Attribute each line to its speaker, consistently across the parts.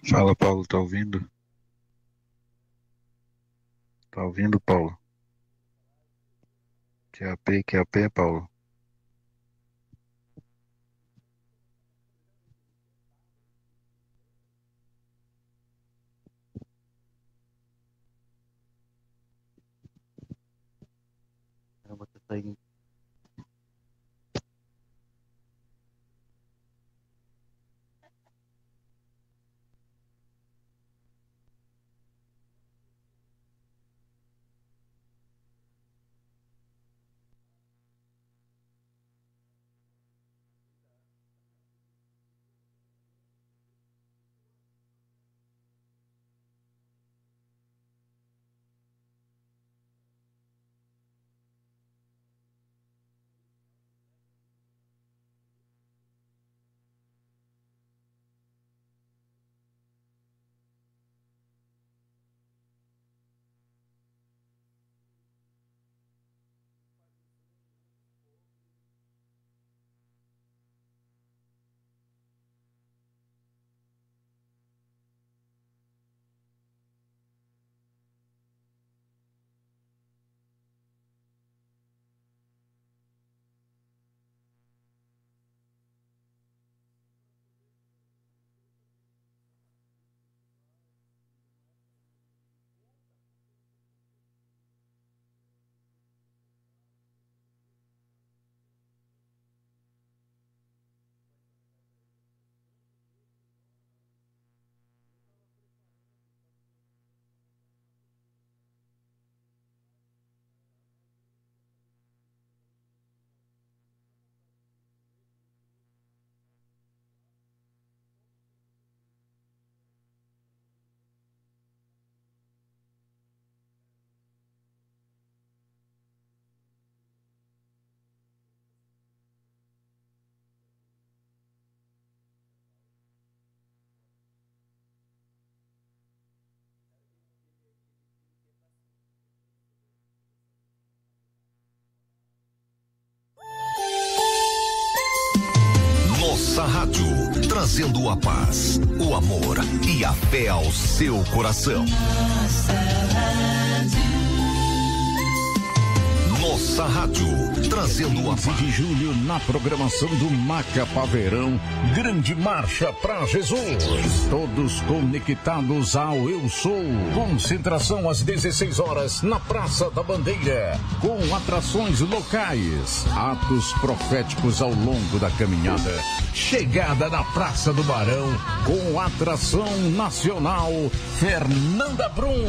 Speaker 1: Fala, Paulo, tá ouvindo? Tá ouvindo, Paulo? QAP, Paulo? Caramba, tá saindo.
Speaker 2: Nossa Rádio, trazendo a paz, o amor e a fé ao seu coração. Nossa Rádio, trazendo a
Speaker 3: 15
Speaker 2: paz.
Speaker 3: de julho na programação do Macapá Verão, Grande Marcha para Jesus. Todos conectados ao Eu Sou. Concentração às 16 horas na Praça da Bandeira, com atrações locais, atos proféticos ao longo da caminhada. Chegada na Praça do Barão, com atração nacional Fernanda Brum.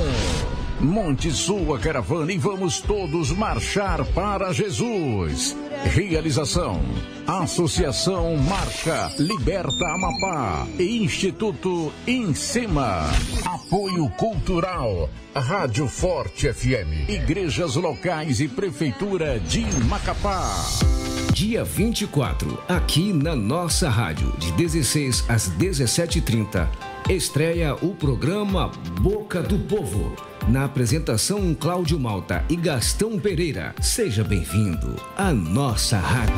Speaker 3: Monte sua caravana e vamos todos marchar para Jesus. Realização: Associação Marcha Liberta Amapá e Instituto Insema. Apoio cultural: Rádio Forte FM, igrejas locais e Prefeitura de Macapá.
Speaker 4: Dia 24, aqui na nossa rádio, de 16 às 17h30, estreia o programa Boca do Povo. Na apresentação, Cláudio Malta e Gastão Pereira. Seja bem-vindo à nossa rádio.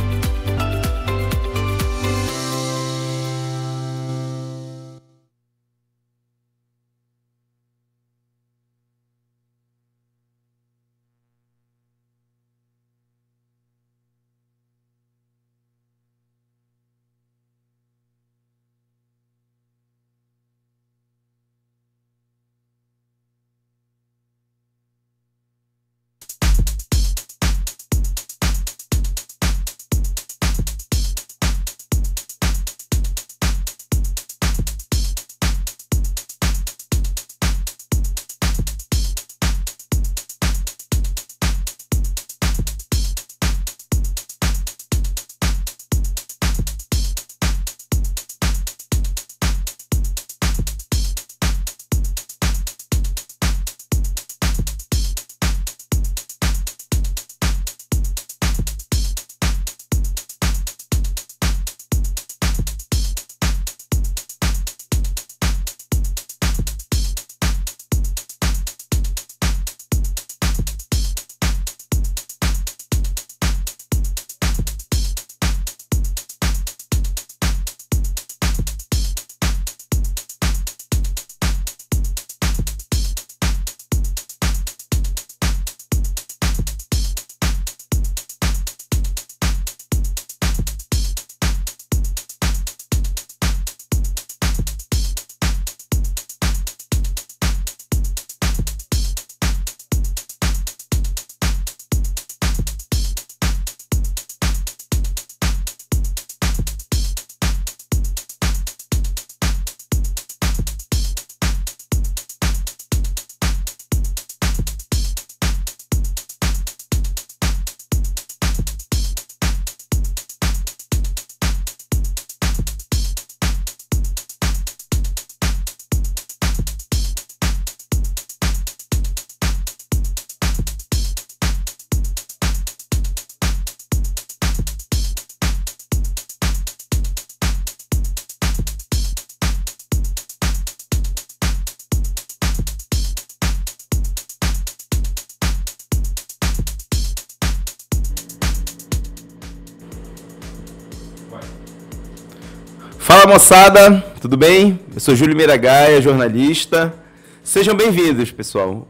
Speaker 5: Fala, moçada, tudo bem? Eu sou Júlio Miragaia, jornalista. Sejam bem-vindos, pessoal.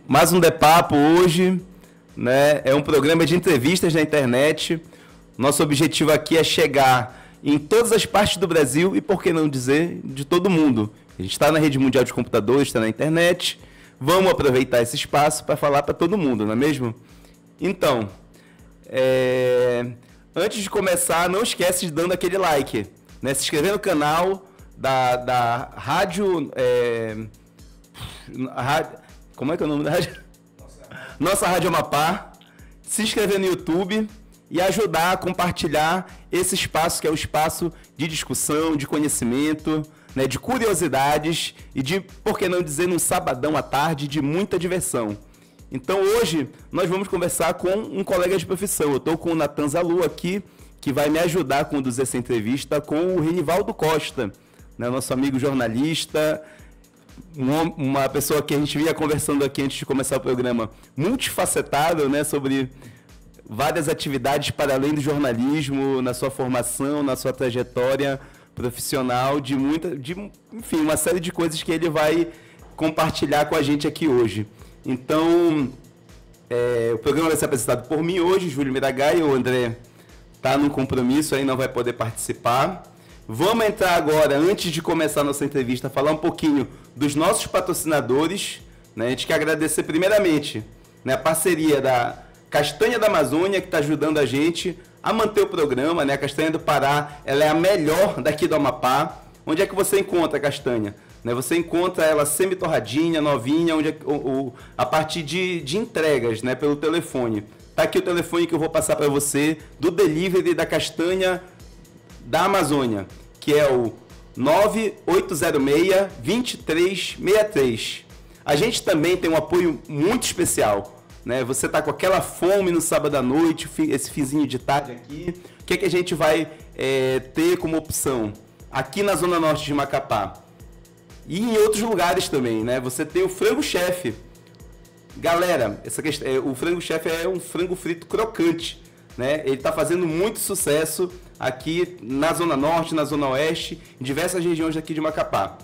Speaker 5: Mais um Depapo hoje, né? É um programa de entrevistas na internet. Nosso objetivo aqui é chegar em todas as partes do Brasil e, por que não dizer, de todo mundo. A gente está na rede mundial de computadores, está na internet. Vamos aproveitar esse espaço para falar para todo mundo, não é mesmo? Então, antes de começar, não esquece de dando aquele like, né? Se inscrever no canal da rádio... como é que é o nome da rádio? Nossa Rádio Amapá. Se inscrever no YouTube e ajudar a compartilhar esse espaço, que é o espaço de discussão, de conhecimento, né, de curiosidades e de, por que não dizer, num sabadão à tarde, de muita diversão. Então hoje nós vamos conversar com um colega de profissão. Eu estou com o Natan Zalu aqui, que vai me ajudar a conduzir essa entrevista, com o Renivaldo Costa, né, nosso amigo jornalista, uma pessoa que a gente vinha conversando aqui antes de começar o programa, multifacetado, né, sobre várias atividades para além do jornalismo, na sua formação, na sua trajetória profissional, enfim, uma série de coisas que ele vai compartilhar com a gente aqui hoje. Então, o programa vai ser apresentado por mim hoje, Júlio Miragaia. O André está num compromisso aí, não vai poder participar. Vamos entrar agora, antes de começar a nossa entrevista, falar um pouquinho dos nossos patrocinadores, né? A gente quer agradecer primeiramente, né, a parceria da Castanha da Amazônia, que está ajudando a gente a manter o programa, né? A Castanha do Pará, ela é a melhor daqui do Amapá. Onde é que você encontra a castanha? Né? Você encontra ela semi-torradinha, novinha, a partir de entregas, né, pelo telefone. Tá aqui o telefone que eu vou passar para você, do delivery da Castanha da Amazônia, que é o 9806-2363. A gente também tem um apoio muito especial, né? Você está com aquela fome no sábado à noite, esse finzinho de tarde aqui, o que é que a gente vai ter como opção? Aqui na Zona Norte de Macapá e em outros lugares também, né? Você tem o frango chefe. Galera, o frango chefe é um frango frito crocante, né? Ele está fazendo muito sucesso aqui na Zona Norte, na Zona Oeste, em diversas regiões aqui de Macapá.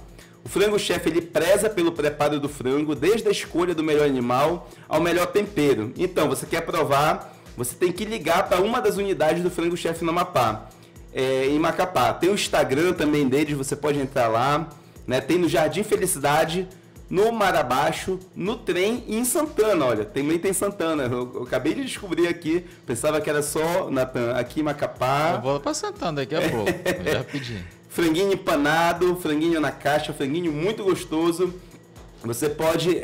Speaker 5: O frango chefe, ele preza pelo preparo do frango, desde a escolha do melhor animal ao melhor tempero. Então, você quer provar, você tem que ligar para uma das unidades do frango chefe no Amapá, em Macapá. Tem o Instagram também deles, você pode entrar lá, né? Tem no Jardim Felicidade, no Mar Abaixo, no Trem e em Santana. Olha, também tem Santana. Eu acabei de descobrir aqui, pensava que era só aqui em Macapá.
Speaker 6: Eu vou para Santana daqui a pouco, já pedi.
Speaker 5: Franguinho empanado, franguinho na caixa, franguinho muito gostoso. Você pode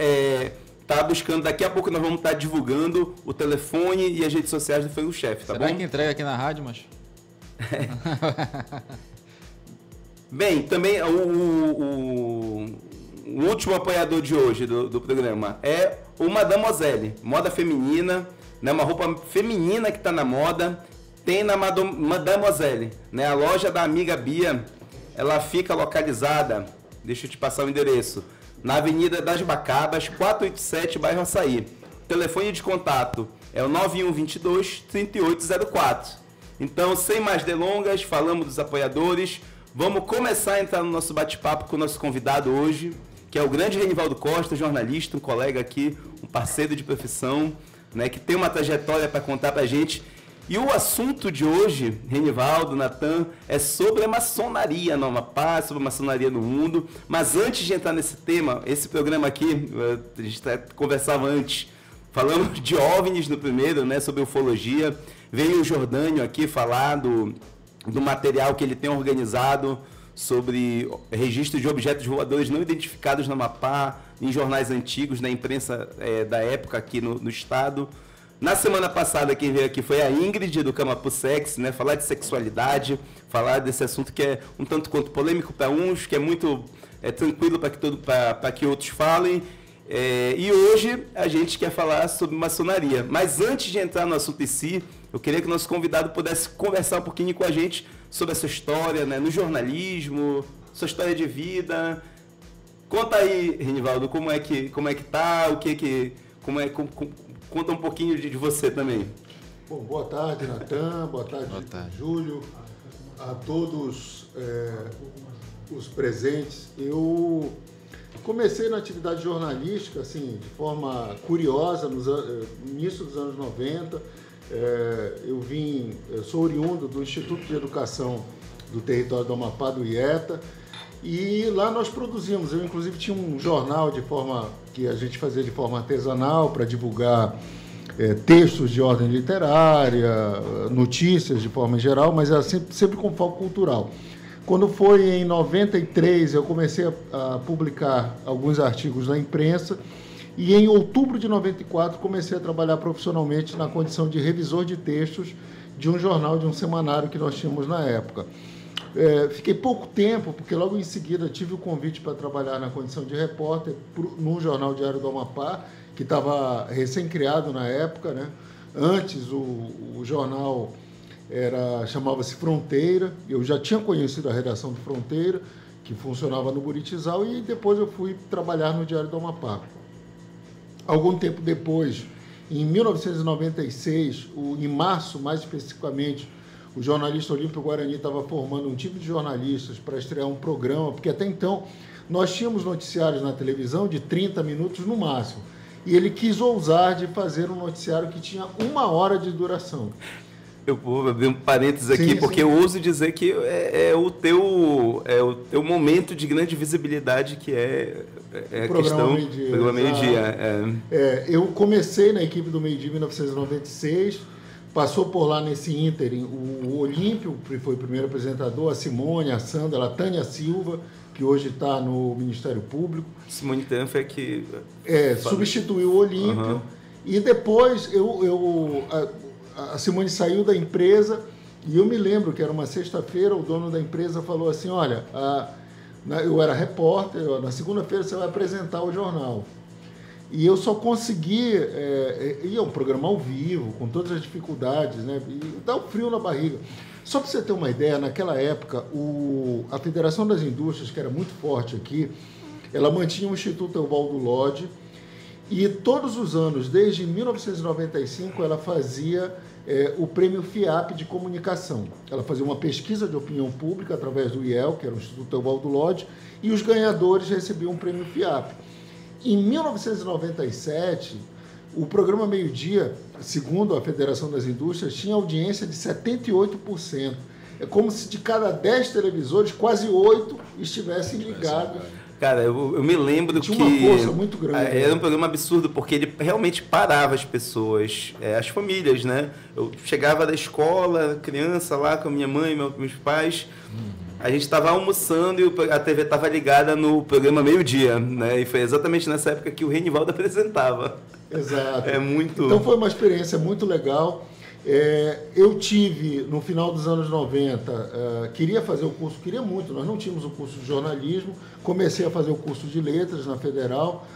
Speaker 5: tá buscando, daqui a pouco nós vamos estar divulgando o telefone e as redes sociais do Frango Chefe, tá bom?
Speaker 6: Será que entrega aqui na rádio, mas...
Speaker 5: Bem, também o último apoiador de hoje do programa é o Mademoiselle, moda feminina, né? Uma roupa feminina que está na moda. Tem na Mademoiselle, né? A loja da amiga Bia, ela fica localizada, deixa eu te passar o endereço, na Avenida das Bacabas, 487, bairro Açaí. O telefone de contato é o 9122-3804. Então, sem mais delongas, falamos dos apoiadores. Vamos começar a entrar no nosso bate-papo com o nosso convidado hoje, que é o grande Renivaldo Costa, jornalista, um colega aqui, um parceiro de profissão, né, que tem uma trajetória para contar para a gente. E o assunto de hoje, Renivaldo, Natan, é sobre a maçonaria no Amapá, sobre a maçonaria no mundo. Mas antes de entrar nesse tema, esse programa aqui, a gente conversava antes, falamos de OVNIs no primeiro, né, sobre ufologia. Veio o Jordânio aqui falar do material que ele tem organizado sobre registro de objetos voadores não identificados no Amapá, em jornais antigos, na imprensa da época aqui no estado. Na semana passada, quem veio aqui foi a Ingrid, do Camapu Sex, né? Falar de sexualidade, falar desse assunto que é um tanto quanto polêmico para uns, que é muito tranquilo para que outros falem. E hoje a gente quer falar sobre maçonaria. Mas antes de entrar no assunto em si, eu queria que o nosso convidado pudesse conversar um pouquinho com a gente sobre essa história, né? No jornalismo, sua história de vida. Conta aí, Renivaldo, como é que tá, conta um pouquinho de você também.
Speaker 7: Bom, boa tarde, Natan, boa tarde, Júlio, a todos os presentes. Eu comecei na atividade jornalística, assim, de forma curiosa, no início dos anos 90. Eu sou oriundo do Instituto de Educação do Território do Amapá, do IETA, e lá nós produzimos. Eu, inclusive, tinha um jornal que a gente fazia de forma artesanal para divulgar textos de ordem literária, notícias de forma geral, mas era sempre com foco cultural. Quando foi em 93, eu comecei a publicar alguns artigos na imprensa e em outubro de 94 comecei a trabalhar profissionalmente na condição de revisor de textos de um jornal, de um semanário que nós tínhamos na época. Fiquei pouco tempo, porque logo em seguida tive o convite para trabalhar na condição de repórter no Jornal Diário do Amapá, que estava recém-criado na época, né? Antes o jornal chamava-se Fronteira. Eu já tinha conhecido a redação do Fronteira, que funcionava no Buritizal, e depois eu fui trabalhar no Diário do Amapá. Algum tempo depois, em 1996, em março mais especificamente, o jornalista Olímpio Guarani estava formando um time de jornalistas para estrear um programa, porque até então nós tínhamos noticiários na televisão de 30 minutos no máximo. E ele quis ousar de fazer um noticiário que tinha 1 hora de duração.
Speaker 5: Eu vou abrir um parênteses aqui, porque eu ouso dizer que é o teu momento de grande visibilidade, que é a questão do programa Meio-Dia.
Speaker 7: Eu comecei na equipe do Meio-Dia em 1996, passou por lá nesse ínterim o Olímpio, que foi o primeiro apresentador, a Simone, a Sandra, a Tânia Silva, que hoje está no Ministério Público.
Speaker 5: Simone Tanfa é que...
Speaker 7: substituiu o Olímpio. E depois a Simone saiu da empresa e eu me lembro que era uma sexta-feira, o dono da empresa falou assim, olha, eu era repórter, na segunda-feira você vai apresentar o jornal. E eu só consegui, é um programa ao vivo, com todas as dificuldades, né? E dá um frio na barriga. Só para você ter uma ideia, naquela época, a Federação das Indústrias, que era muito forte aqui, ela mantinha o Instituto Evaldo Lodge, e todos os anos, desde 1995, ela fazia o Prêmio FIAP de Comunicação. Ela fazia uma pesquisa de opinião pública através do IEL, que era o Instituto Evaldo Lodge, e os ganhadores recebiam um Prêmio FIAP. Em 1997, o programa Meio-Dia, segundo a Federação das Indústrias, tinha audiência de 78%. É como se de cada 10 televisores, quase 8 estivessem ligados.
Speaker 5: Cara, eu me lembro que...
Speaker 7: Tinha uma força muito grande.
Speaker 5: Era um programa absurdo, porque ele realmente parava as pessoas, as famílias, né? Eu chegava da escola, criança lá com a minha mãe e meus pais... A gente estava almoçando e a TV estava ligada no programa Meio-Dia, né? E foi exatamente nessa época que o Renivaldo apresentava.
Speaker 7: Exato.
Speaker 5: Muito...
Speaker 7: Então foi uma experiência muito legal. Eu tive, no final dos anos 90, queria fazer o curso, queria muito, nós não tínhamos o curso de jornalismo, comecei a fazer o curso de letras na Federal.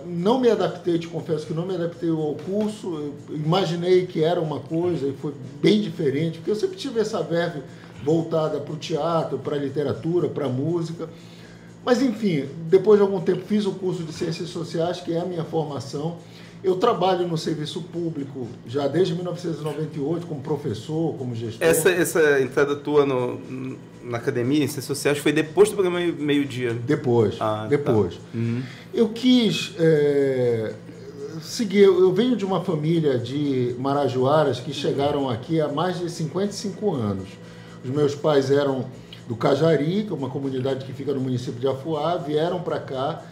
Speaker 7: Não me adaptei, te confesso que não me adaptei ao curso, eu imaginei que era uma coisa e foi bem diferente, porque eu sempre tive essa verve voltada para o teatro, para a literatura, para a música. Mas, enfim, depois de algum tempo fiz o curso de Ciências Sociais, que é a minha formação. Eu trabalho no serviço público já desde 1998, como professor, como gestor.
Speaker 5: Essa entrada tua na academia, em Ciências Sociais, foi depois do programa Meio-Dia?
Speaker 7: Depois. Depois.
Speaker 5: Tá. Uhum.
Speaker 7: Eu quis seguir. Eu venho de uma família de marajoaras que chegaram aqui há mais de 55 anos. Os meus pais eram do Cajari, que é uma comunidade que fica no município de Afuá, vieram para cá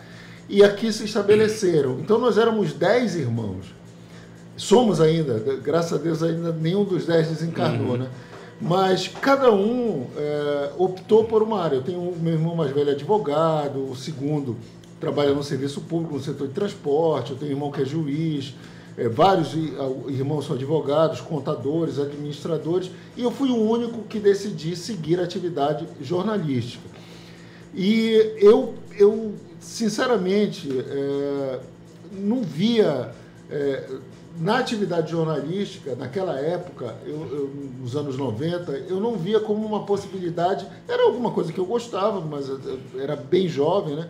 Speaker 7: e aqui se estabeleceram. Então nós éramos 10 irmãos. Somos ainda, graças a Deus ainda nenhum dos 10 desencarnou, né? Mas cada um optou por uma área. Eu tenho meu irmão mais velho advogado, o segundo trabalha no serviço público, no setor de transporte, eu tenho um irmão que é juiz, vários irmãos são advogados, contadores, administradores, e eu fui o único que decidi seguir a atividade jornalística. E eu sinceramente, não via, na atividade jornalística, naquela época, nos anos 90, eu não via como uma possibilidade, era alguma coisa que eu gostava, mas eu era bem jovem, né?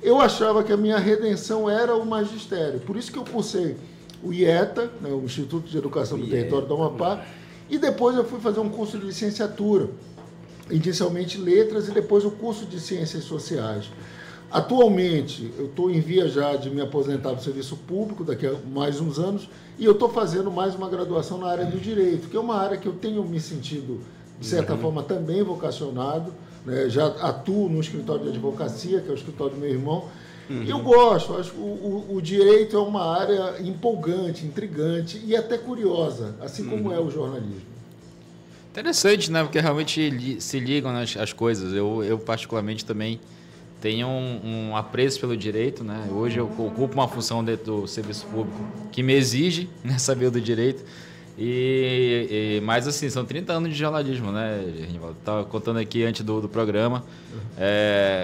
Speaker 7: Eu achava que a minha redenção era o magistério, por isso que eu cursei o IETA, né, o Instituto de Educação do Território do Amapá, e depois eu fui fazer um curso de licenciatura, inicialmente letras e depois o curso de ciências sociais. Atualmente, eu estou em via já de me aposentar do serviço público, daqui a mais uns anos, e eu estou fazendo mais uma graduação na área do direito, que é uma área que eu tenho me sentido, de certa forma, também vocacionado, né? Já atuo no escritório de advocacia, que é o escritório do meu irmão, e eu gosto, acho que o direito é uma área empolgante, intrigante e até curiosa, assim como é o jornalismo.
Speaker 6: Interessante, né? Porque realmente se ligam as coisas. Eu particularmente também tenho um apreço pelo direito, né? Hoje eu ocupo uma função dentro do serviço público que me exige, né, saber do direito. Mas assim, são 30 anos de jornalismo, né, Renivaldo? Estava contando aqui antes do programa.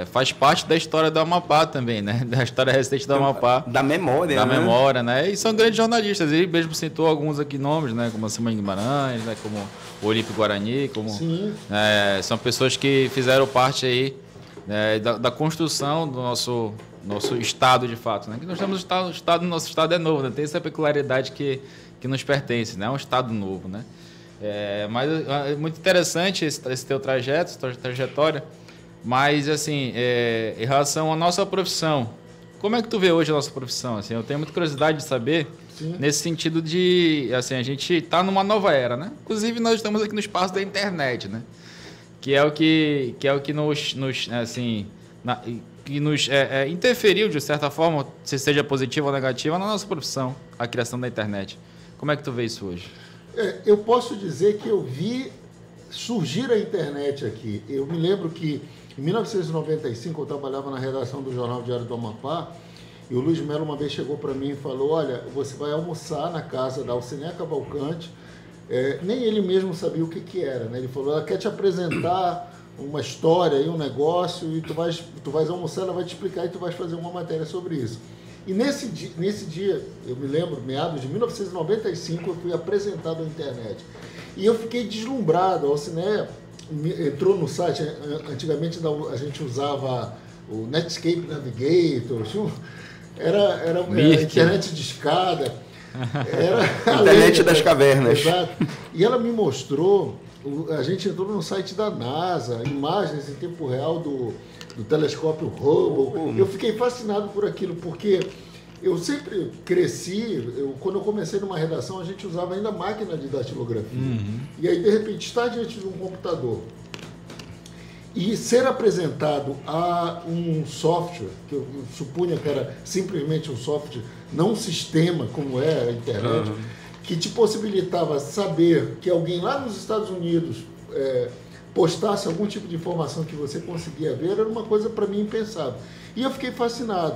Speaker 6: Faz parte da história do Amapá também, né? Da história recente do Amapá.
Speaker 5: Da memória,
Speaker 6: da
Speaker 5: né?
Speaker 6: memória, né? E são grandes jornalistas. Ele mesmo citou alguns aqui nomes, né? Como a Simone Guimarães, né? Como o Olímpio Guarani, como são pessoas que fizeram parte aí, né, da construção do nosso estado de fato, né? Que nós temos nosso estado é novo, né? Tem essa peculiaridade que nos pertence, né? É um estado novo, né? Mas é muito interessante esse teu trajeto, essa trajetória. Mas assim, em relação à nossa profissão, como é que tu vê hoje a nossa profissão? Assim, eu tenho muita curiosidade de saber. Sim. Nesse sentido de, assim, a gente está numa nova era, né? Inclusive nós estamos aqui no espaço da internet, né? Que é o que nos assim, que nos interferiu de certa forma, se seja positiva ou negativa, na nossa profissão, a criação da internet. Como é que tu vê isso hoje?
Speaker 7: Eu posso dizer que eu vi surgir a internet aqui. Eu me lembro que em 1995 eu trabalhava na redação do Jornal Diário do Amapá e o Luiz Melo uma vez chegou para mim e falou: olha, você vai almoçar na casa da Alciné Cavalcante. Nem ele mesmo sabia o que era, né? Ele falou: ela quer te apresentar uma história e um negócio e tu vais almoçar, ela vai te explicar e tu vais fazer uma matéria sobre isso. E nesse dia, eu me lembro, meados de 1995, eu fui apresentado à internet. E eu fiquei deslumbrado. A Alciné entrou no site, antigamente a gente usava o Netscape Navigator, era a internet de escada, era a
Speaker 5: internet das cavernas.
Speaker 7: Exato. E ela me mostrou, a gente entrou no site da NASA, imagens em tempo real do telescópio Hubble. Eu fiquei fascinado por aquilo, porque eu sempre cresci, quando eu comecei numa redação, a gente usava ainda máquina de datilografia. E aí, de repente, estar diante de um computador e ser apresentado a um software, que eu supunha que era simplesmente um software, não um sistema como é a internet, que te possibilitava saber que alguém lá nos Estados Unidos postasse algum tipo de informação que você conseguia ver, era uma coisa para mim impensável. E eu fiquei fascinado.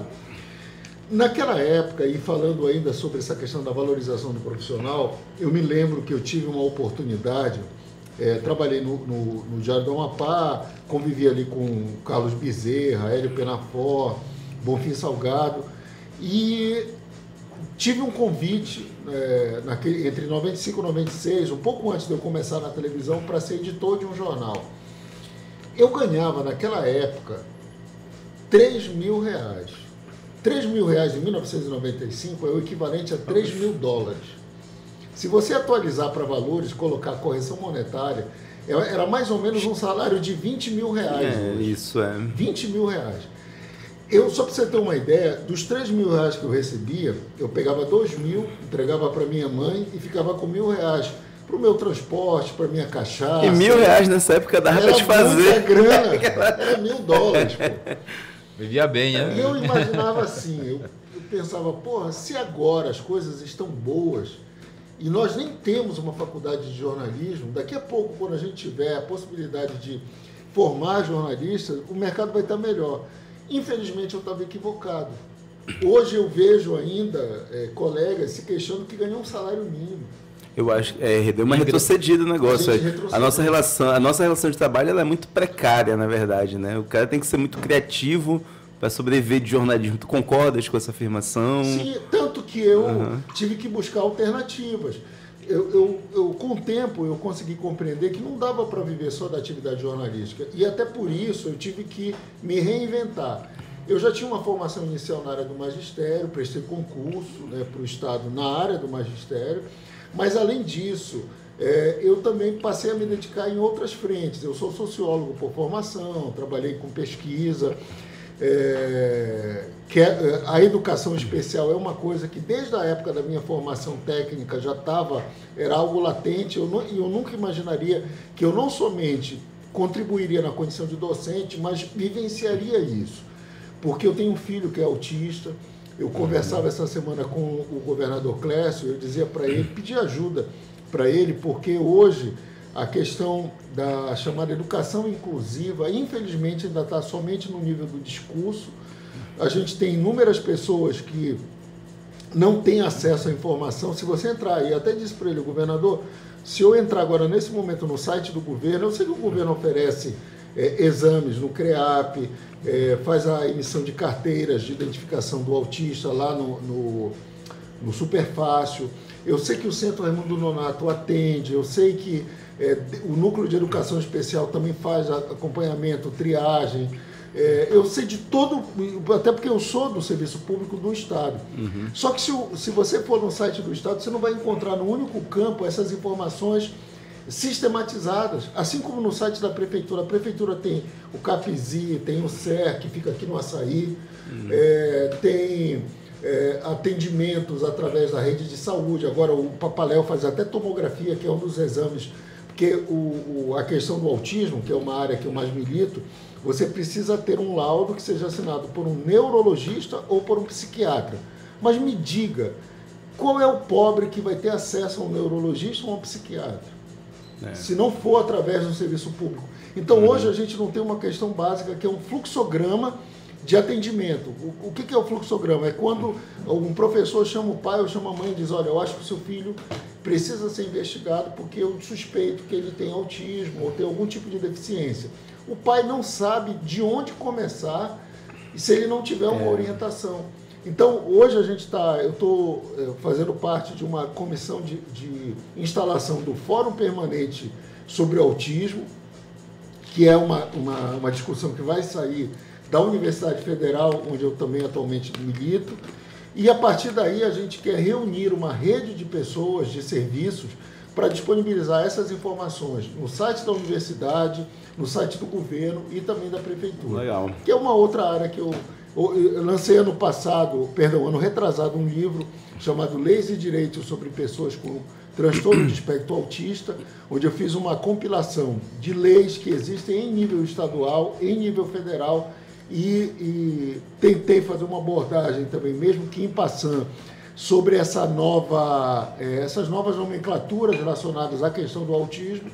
Speaker 7: Naquela época, e falando ainda sobre essa questão da valorização do profissional, eu me lembro que eu tive uma oportunidade, trabalhei no Diário do Amapá, convivi ali com Carlos Bezerra, Hélio Penafor, Bonfim Salgado, e tive um convite entre 95 e 96, um pouco antes de eu começar na televisão, para ser editor de um jornal. Eu ganhava, naquela época, R$3.000. R$3.000 em 1995 é o equivalente a $3.000. Se você atualizar para valores, colocar correção monetária, era mais ou menos um salário de R$20.000.
Speaker 5: Isso é.
Speaker 7: Só para você ter uma ideia, dos R$3.000 que eu recebia, eu pegava R$2.000, entregava para minha mãe e ficava com R$1.000 para o meu transporte, para minha cachaça.
Speaker 5: E R$1.000 nessa época dava para te fazer.
Speaker 7: Era grana, era $1.000, pô.
Speaker 6: Vivia bem, né?
Speaker 7: E eu imaginava assim, eu pensava, porra, se agora as coisas estão boas e nós nem temos uma faculdade de jornalismo, daqui a pouco, quando a gente tiver a possibilidade de formar jornalistas, o mercado vai estar melhor. Infelizmente, eu estava equivocado. Hoje eu vejo ainda colegas se queixando que ganham um salário mínimo.
Speaker 5: Eu acho que deu uma retrocedida no negócio. A nossa relação de trabalho ela é muito precária, na verdade, né? O cara tem que ser muito criativo para sobreviver de jornalismo. Tu concordas com essa afirmação?
Speaker 7: Sim, tanto que eu tive que buscar alternativas. Com o tempo, eu consegui compreender que não dava para viver só da atividade jornalística. E até por isso eu tive que me reinventar. Eu já tinha uma formação inicial na área do magistério, prestei concurso, né, para o Estado na área do magistério, mas além disso, eu também passei a me dedicar em outras frentes. Eu sou sociólogo por formação, trabalhei com pesquisa, a educação especial é uma coisa que desde a época da minha formação técnica já era algo latente. Eu nunca imaginaria que eu não somente contribuiria na condição de docente, mas vivenciaria isso. Porque eu tenho um filho que é autista. Eu conversava essa semana com o governador Clécio, eu dizia para ele, pedir ajuda para ele, porque hoje a questão da chamada educação inclusiva, infelizmente, ainda está somente no nível do discurso. A gente tem inúmeras pessoas que não têm acesso à informação. Se você entrar, e até disse para ele, governador, se eu entrar agora nesse momento no site do governo, eu sei que o governo oferece exames no CREAP, faz a emissão de carteiras de identificação do autista lá no Superfácil. Eu sei que o Centro Raimundo Nonato atende, eu sei que o Núcleo de Educação Especial também faz acompanhamento, triagem. Eu sei de todo, até porque eu sou do Serviço Público do Estado. Uhum. Só que se você for no site do Estado, você não vai encontrar no único campo essas informações sistematizadas, assim como no site da Prefeitura. A Prefeitura tem o CAPESI, tem o SER, que fica aqui no Açaí, tem atendimentos através da rede de saúde. Agora o Papaléu faz até tomografia, que é um dos exames, porque a questão do autismo, que é uma área que eu mais milito, você precisa ter um laudo que seja assinado por um neurologista ou por um psiquiatra. Mas me diga, qual é o pobre que vai ter acesso a um neurologista ou a um psiquiatra? Se não for através do serviço público. Então, hoje a gente não tem uma questão básica, que é um fluxograma de atendimento. O que é o fluxograma? É quando um professor chama o pai ou chama a mãe e diz, olha, eu acho que o seu filho precisa ser investigado porque eu suspeito que ele tem autismo ou tem algum tipo de deficiência. O pai não sabe de onde começar se ele não tiver uma orientação. Então, hoje eu estou fazendo parte de uma comissão de instalação do Fórum Permanente sobre Autismo, que é uma discussão que vai sair da Universidade Federal, onde eu também atualmente milito, e a partir daí a gente quer reunir uma rede de pessoas, de serviços, para disponibilizar essas informações no site da universidade, no site do governo e também da prefeitura. Legal. Que é uma outra área que eu lancei ano retrasado, um livro chamado Leis e Direitos sobre Pessoas com Transtorno de Espectro Autista, onde eu fiz uma compilação de leis que existem em nível estadual, em nível federal, e tentei fazer uma abordagem também, mesmo que em passant, sobre essas novas nomenclaturas relacionadas à questão do autismo.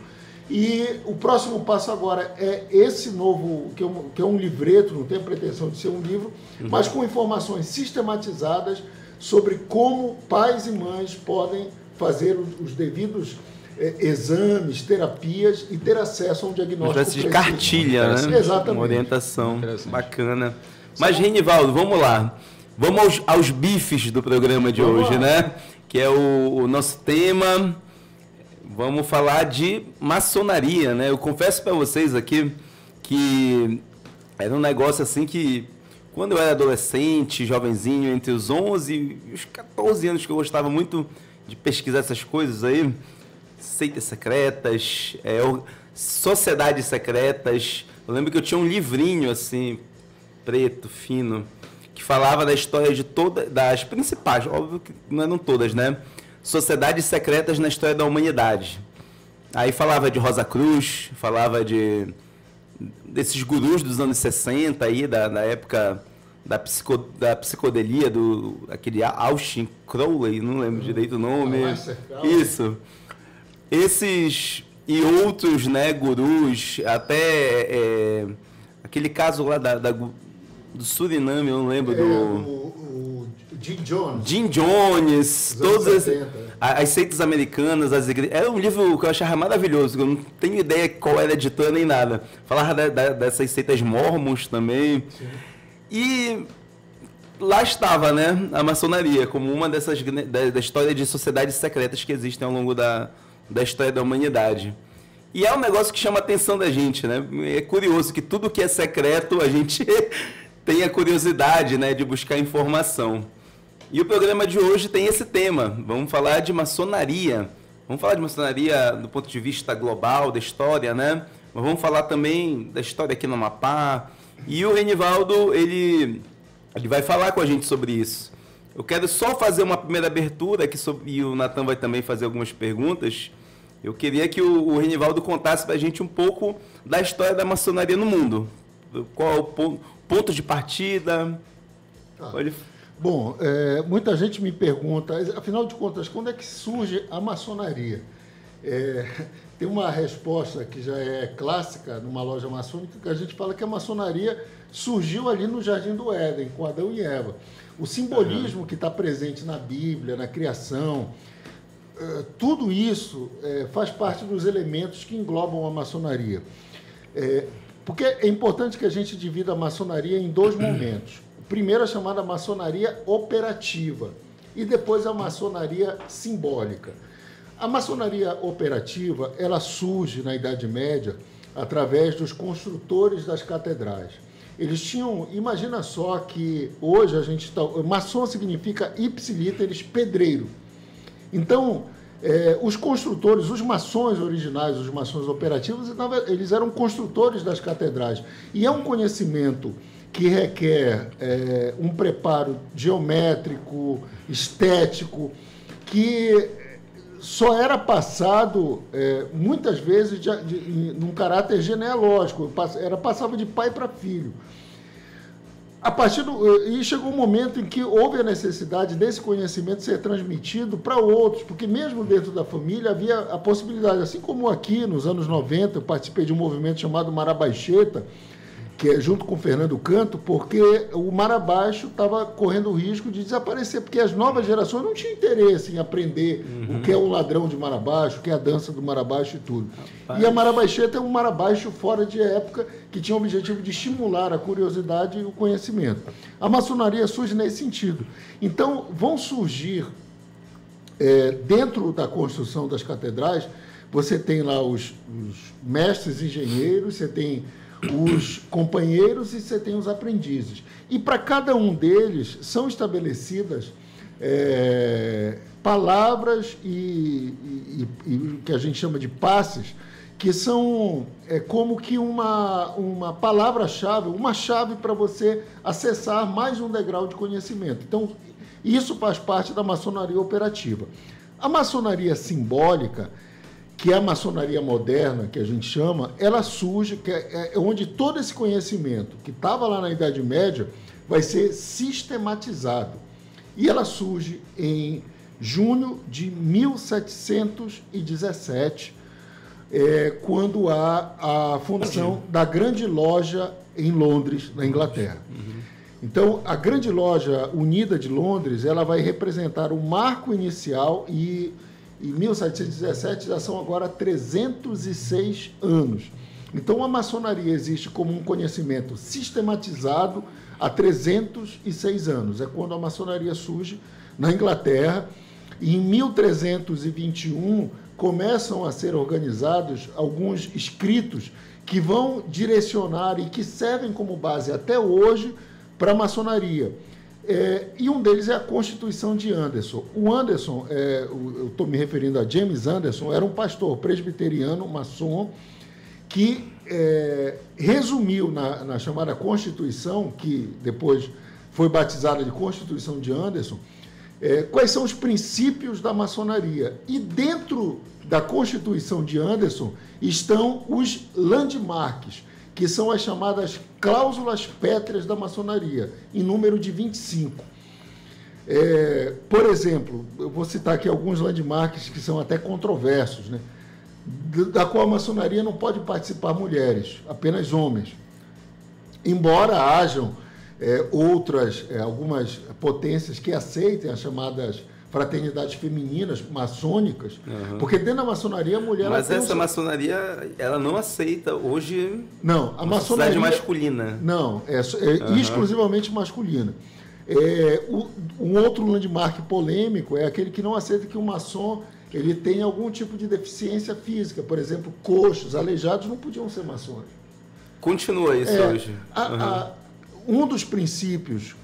Speaker 7: E o próximo passo agora é esse novo, que é um livreto, não tem a pretensão de ser um livro, mas com informações sistematizadas sobre como pais e mães podem fazer os devidos exames, terapias e ter acesso a um diagnóstico preciso.
Speaker 5: De cartilha, né?
Speaker 7: Exatamente.
Speaker 5: Uma orientação bacana. Mas, Renivaldo, vamos lá. Vamos aos bifes do programa de hoje, né? Que é o nosso tema. Vamos falar de maçonaria, né? Eu confesso para vocês aqui que era um negócio assim que, quando eu era adolescente, jovenzinho, entre os 11 e os 14 anos, que eu gostava muito de pesquisar essas coisas aí, seitas secretas, sociedades secretas. Eu lembro que eu tinha um livrinho assim, preto, fino, que falava da história de das principais, óbvio que não eram todas, né? Sociedades secretas na história da humanidade. Aí falava de Rosa Cruz, falava desses gurus dos anos 60, aí, da época da psicodelia, aquele Austin Crowley, não lembro direito o nome. Isso. Esses e outros, né, gurus, até aquele caso lá do Suriname, eu não lembro
Speaker 7: o
Speaker 5: Jim Jones, todas as seitas americanas, as igrejas. Era um livro que eu achava maravilhoso, eu não tenho ideia qual era a editora nem nada. Falava dessas seitas mormons também. Sim. E lá estava, né, a maçonaria, como uma dessas da história de sociedades secretas que existem ao longo da história da humanidade. E é um negócio que chama a atenção da gente, né? É curioso que tudo que é secreto a gente tem a curiosidade, né, de buscar informação. E o programa de hoje tem esse tema. Vamos falar de maçonaria. Vamos falar de maçonaria do ponto de vista global, da história, né? Mas vamos falar também da história aqui no Amapá. E o Renivaldo, ele vai falar com a gente sobre isso. Eu quero só fazer uma primeira abertura aqui e o Natan vai também fazer algumas perguntas. Eu queria que o Renivaldo contasse para a gente um pouco da história da maçonaria no mundo. Qual é o ponto de partida?
Speaker 7: Bom, muita gente me pergunta, afinal de contas, quando é que surge a maçonaria? Tem uma resposta que já é clássica numa loja maçônica, que a gente fala que a maçonaria surgiu ali no Jardim do Éden, com Adão e Eva. O simbolismo que está presente na Bíblia, na criação, tudo isso faz parte dos elementos que englobam a maçonaria. Porque é importante que a gente divida a maçonaria em dois momentos. O primeiro é chamada maçonaria operativa e depois a maçonaria simbólica. A maçonaria operativa, ela surge na Idade Média através dos construtores das catedrais. Eles tinham, imagina só que hoje a gente está... Maçom significa ipsilíteres, pedreiro. Então, os construtores, os maçons originais, os maçons operativos, eles eram construtores das catedrais. E é um conhecimento que requer um preparo geométrico, estético, que só era passado, muitas vezes, num caráter genealógico, passava de pai para filho. E chegou um momento em que houve a necessidade desse conhecimento ser transmitido para outros, porque mesmo dentro da família havia a possibilidade, assim como aqui nos anos 90, eu participei de um movimento chamado Marabaixeta, que é junto com o Fernando Canto, porque o Marabaixo estava correndo o risco de desaparecer, porque as novas gerações não tinham interesse em aprender o que é um ladrão de Marabaixo, o que é a dança do Marabaixo e tudo. Rapaz. E a Marabaixeta é um Marabaixo fora de época, que tinha o objetivo de estimular a curiosidade e o conhecimento. A maçonaria surge nesse sentido. Então, vão surgir, dentro da construção das catedrais, você tem lá os mestres engenheiros, você tem os companheiros e você tem os aprendizes. E para cada um deles são estabelecidas palavras e que a gente chama de passes, que são como que uma palavra-chave, uma chave para você acessar mais um degrau de conhecimento. Então, isso faz parte da maçonaria operativa. A maçonaria simbólica, que é a maçonaria moderna, que a gente chama, ela surge, que é onde todo esse conhecimento que estava lá na Idade Média vai ser sistematizado. E ela surge em junho de 1717, quando há a fundação da Grande Loja em Londres, na Inglaterra. Então, a Grande Loja Unida de Londres, ela vai representar o marco inicial e em 1717 já são agora 306 anos. Então, a maçonaria existe como um conhecimento sistematizado há 306 anos. É quando a maçonaria surge na Inglaterra. E em 1321 começam a ser organizados alguns escritos que vão direcionar e que servem como base até hoje para a maçonaria. E um deles é a Constituição de Anderson. O Anderson, eu estou me referindo a James Anderson, era um pastor presbiteriano, maçom, que resumiu na chamada Constituição, que depois foi batizada de Constituição de Anderson, quais são os princípios da maçonaria. E dentro da Constituição de Anderson estão os landmarks, que são as chamadas cláusulas pétreas da maçonaria, em número de 25. Por exemplo, eu vou citar aqui alguns landmarks que são até controversos, né? Da qual a maçonaria não pode participar mulheres, apenas homens. Embora hajam algumas potências que aceitem as chamadas fraternidades femininas, maçônicas, porque dentro da maçonaria a mulher...
Speaker 5: Mas essa maçonaria, ela não aceita hoje...
Speaker 7: Não, a maçonaria...
Speaker 5: masculina.
Speaker 7: Não, exclusivamente masculina. Um outro landmark polêmico é aquele que não aceita que o maçom ele tenha algum tipo de deficiência física. Por exemplo, coxos, aleijados não podiam ser maçons.
Speaker 5: Continua isso hoje.
Speaker 7: um dos princípios,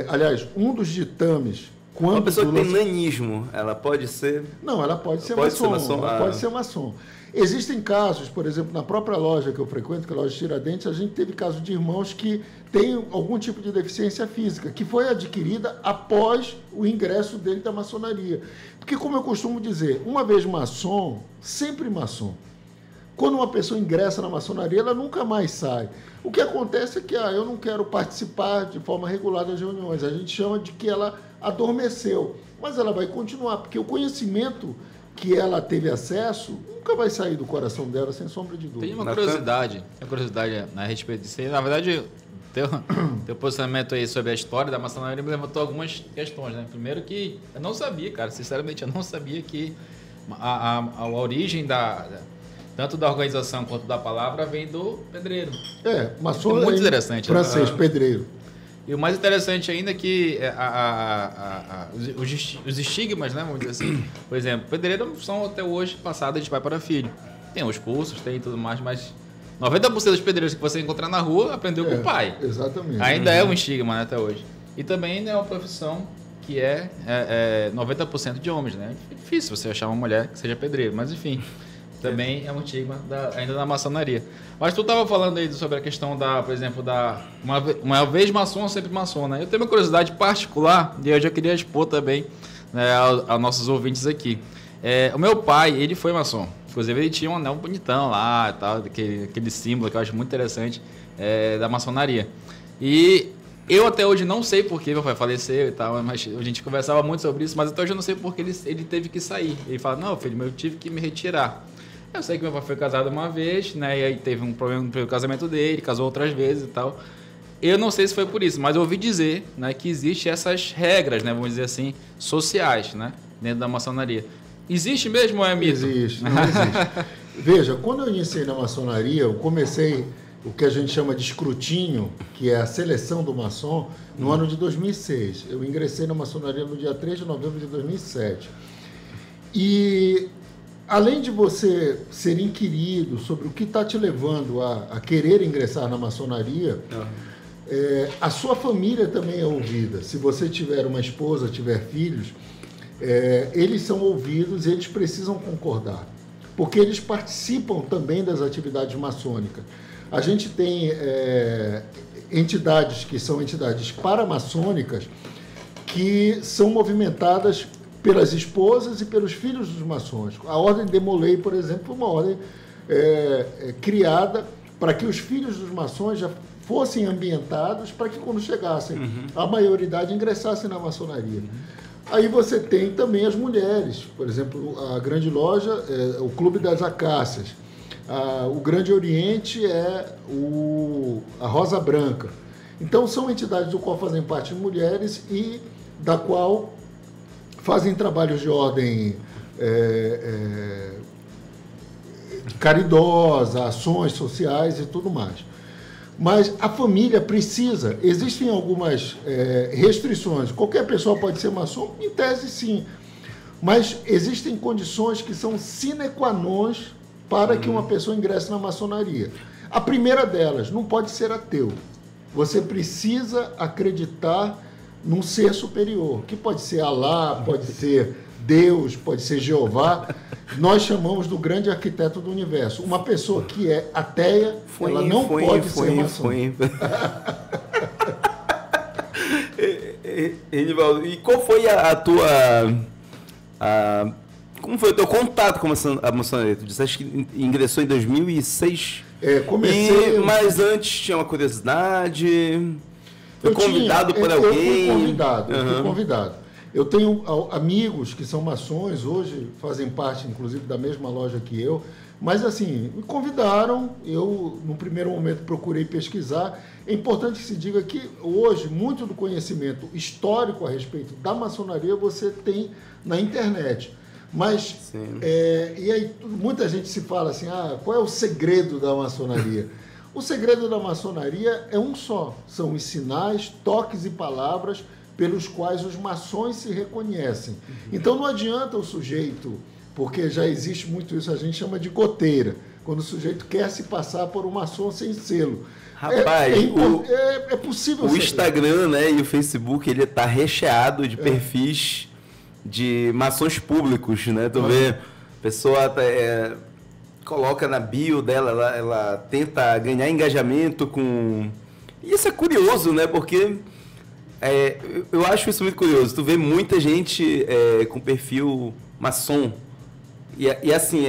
Speaker 7: aliás, um dos ditames...
Speaker 5: Uma pessoa que tem nanismo, ela pode ser...
Speaker 7: Não, ela pode ser maçom. Pode ser maçom. Existem casos, por exemplo, na própria loja que eu frequento, que é a loja Tiradentes, a gente teve casos de irmãos que têm algum tipo de deficiência física, que foi adquirida após o ingresso dele da maçonaria. Porque, como eu costumo dizer, uma vez maçom, sempre maçom. Quando uma pessoa ingressa na maçonaria, ela nunca mais sai. O que acontece é que eu não quero participar de forma regular das reuniões. A gente chama de que ela adormeceu. Mas ela vai continuar, porque o conhecimento que ela teve acesso nunca vai sair do coração dela, sem sombra de dúvida.
Speaker 6: Tem uma curiosidade a respeito disso. Na verdade, teu posicionamento aí sobre a história da maçonaria me levantou algumas questões, né? Primeiro que eu não sabia, cara, sinceramente, eu não sabia que a origem tanto da organização quanto da palavra vem do pedreiro.
Speaker 7: Maçom
Speaker 6: muito interessante.
Speaker 7: Francês, pedreiro.
Speaker 6: E o mais interessante ainda é que os estigmas, né, vamos dizer assim, por exemplo, pedreiro são até hoje passados de pai para filho. Tem os cursos, tem tudo mais, mas 90% dos pedreiros que você encontrar na rua aprendeu com o pai.
Speaker 7: Exatamente.
Speaker 6: Ainda é um estigma, né, até hoje. E também é uma profissão que é 90% de homens, né? É difícil você achar uma mulher que seja pedreiro, mas enfim... Também é um estigma ainda da maçonaria. Mas tu estava falando aí sobre a questão por exemplo, uma vez maçom, sempre maçom, né? Eu tenho uma curiosidade particular e eu já queria expor também, né, aos nossos ouvintes aqui. O meu pai, ele foi maçom. Inclusive, ele tinha um anel bonitão lá, tal, aquele símbolo que eu acho muito interessante da maçonaria. E eu até hoje não sei por que meu pai faleceu e tal, mas a gente conversava muito sobre isso, mas até hoje eu não sei por que ele teve que sair. Ele fala, não, filho, eu tive que me retirar. Eu sei que meu pai foi casado uma vez, né? E aí teve um problema no casamento dele, casou outras vezes e tal. Eu não sei se foi por isso, mas eu ouvi dizer, né, que existem essas regras, né, vamos dizer assim, sociais, né, dentro da maçonaria. Existe mesmo ou é mito?
Speaker 7: Existe, não existe. Veja, quando eu iniciei na maçonaria, eu comecei o que a gente chama de escrutínio, que é a seleção do maçom, no ano de 2006. Eu ingressei na maçonaria no dia 3 de novembro de 2007. E... além de você ser inquirido sobre o que está te levando a querer ingressar na maçonaria, a sua família também é ouvida. Se você tiver uma esposa, tiver filhos, eles são ouvidos e eles precisam concordar, porque eles participam também das atividades maçônicas. A gente tem entidades que são entidades paramaçônicas que são movimentadas pelas esposas e pelos filhos dos maçons. A Ordem de Molay, por exemplo, foi uma ordem criada para que os filhos dos maçons já fossem ambientados para que, quando chegassem à maioridade, ingressassem na maçonaria. Aí você tem também as mulheres, por exemplo, a Grande Loja, o Clube das Acácias. O Grande Oriente é a Rosa Branca. Então, são entidades do qual fazem parte mulheres e da qual fazem trabalhos de ordem caridosa, ações sociais e tudo mais. Mas a família precisa, existem algumas restrições. Qualquer pessoa pode ser maçom? Em tese, sim. Mas existem condições que são sine qua non para que uma pessoa ingresse na maçonaria. A primeira delas, não pode ser ateu. Você precisa acreditar num ser superior, que pode ser Alá, pode ser Deus, pode ser Jeová. Nós chamamos do grande arquiteto do universo. Uma pessoa que é ateia, ela não pode ser maçom.
Speaker 5: Enivaldo, e qual foi como foi o teu contato com a maçonaria? Tu disseste que ingressou em 2006?
Speaker 7: Comecei...
Speaker 5: Mas antes tinha uma curiosidade... Foi convidado por alguém?
Speaker 7: Eu fui convidado. Eu tenho amigos que são maçons, hoje fazem parte, inclusive, da mesma loja que eu, mas, assim, me convidaram, eu, no primeiro momento, procurei pesquisar. É importante que se diga que, hoje, muito do conhecimento histórico a respeito da maçonaria você tem na internet. Mas, e aí, muita gente se fala assim, qual é o segredo da maçonaria? O segredo da maçonaria é um só, são os sinais, toques e palavras pelos quais os maçons se reconhecem. Então não adianta o sujeito, porque já existe muito isso, a gente chama de goteira. quando o sujeito quer se passar por um maçom sem selo.
Speaker 5: Rapaz,
Speaker 7: é possível
Speaker 5: o
Speaker 7: saber.
Speaker 5: Instagram, né, e o Facebook, ele tá recheado de perfis de maçons públicos, né? Tu vê, a pessoa coloca na bio dela, ela tenta ganhar engajamento com... E isso é curioso, né? Porque eu acho isso muito curioso. Tu vê muita gente com perfil maçom. E assim,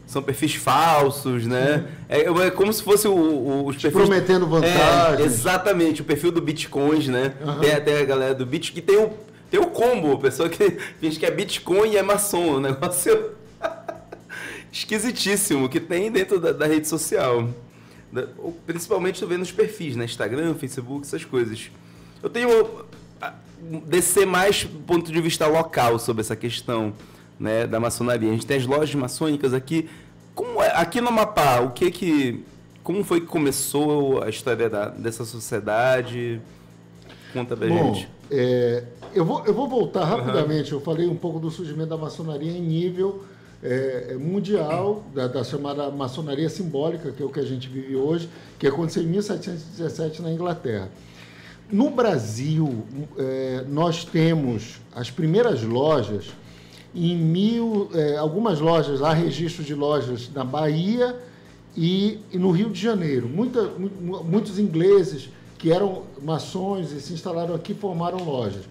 Speaker 5: são perfis falsos, né? É como se fosse os perfis...
Speaker 7: Prometendo vantagens.
Speaker 5: Exatamente, o perfil do Bitcoins, né? Tem a galera do Bitcoin, que tem o combo, a pessoa que finge que é Bitcoin e é maçom, um negócio esquisitíssimo que tem dentro da rede social. Principalmente tu vê nos perfis, né? Instagram, Facebook, essas coisas. Eu tenho descer mais do ponto de vista local sobre essa questão, né, da maçonaria. A gente tem as lojas maçônicas aqui. Aqui no Amapá, como foi que começou a história dessa sociedade? Conta pra gente.
Speaker 7: Eu vou voltar rapidamente. Eu falei um pouco do surgimento da maçonaria em nível mundial, da chamada maçonaria simbólica, que é o que a gente vive hoje, que aconteceu em 1717 na Inglaterra. No Brasil, nós temos as primeiras lojas, algumas lojas, há registro de lojas na Bahia e no Rio de Janeiro. Muitos ingleses que eram maçons e se instalaram aqui formaram lojas.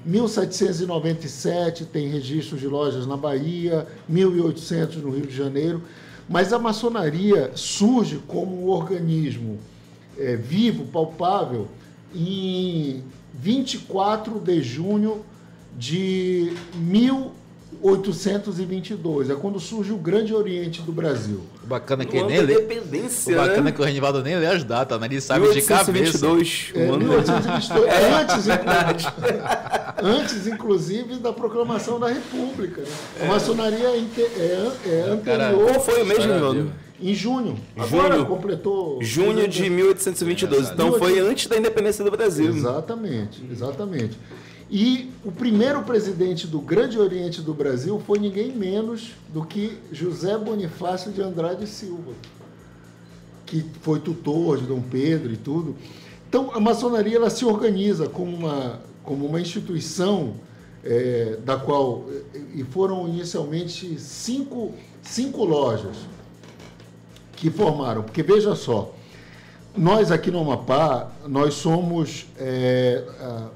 Speaker 7: 1797 tem registros de lojas na Bahia, 1800 no Rio de Janeiro, mas a maçonaria surge como um organismo vivo, palpável, em 24 de junho de 1822, é quando surge o Grande Oriente do Brasil.
Speaker 6: O bacana que
Speaker 5: nem lê. O
Speaker 6: bacana que o Renivaldo nem lê as datas, né? Ele sabe de cabeça.
Speaker 5: 1822.
Speaker 7: 1822, antes, inclusive, da proclamação da República. Né? A maçonaria anterior...
Speaker 5: Qual foi o mês, Renivaldo?
Speaker 7: Em junho. Agora completou...
Speaker 5: Junho de 1822. Então foi antes da independência do Brasil.
Speaker 7: Exatamente. E o primeiro presidente do Grande Oriente do Brasil foi ninguém menos do que José Bonifácio de Andrade Silva, que foi tutor de Dom Pedro e tudo. Então, a maçonaria ela se organiza como uma instituição da qual... E foram inicialmente cinco lojas que formaram. Porque, veja só, nós aqui no Amapá, nós somos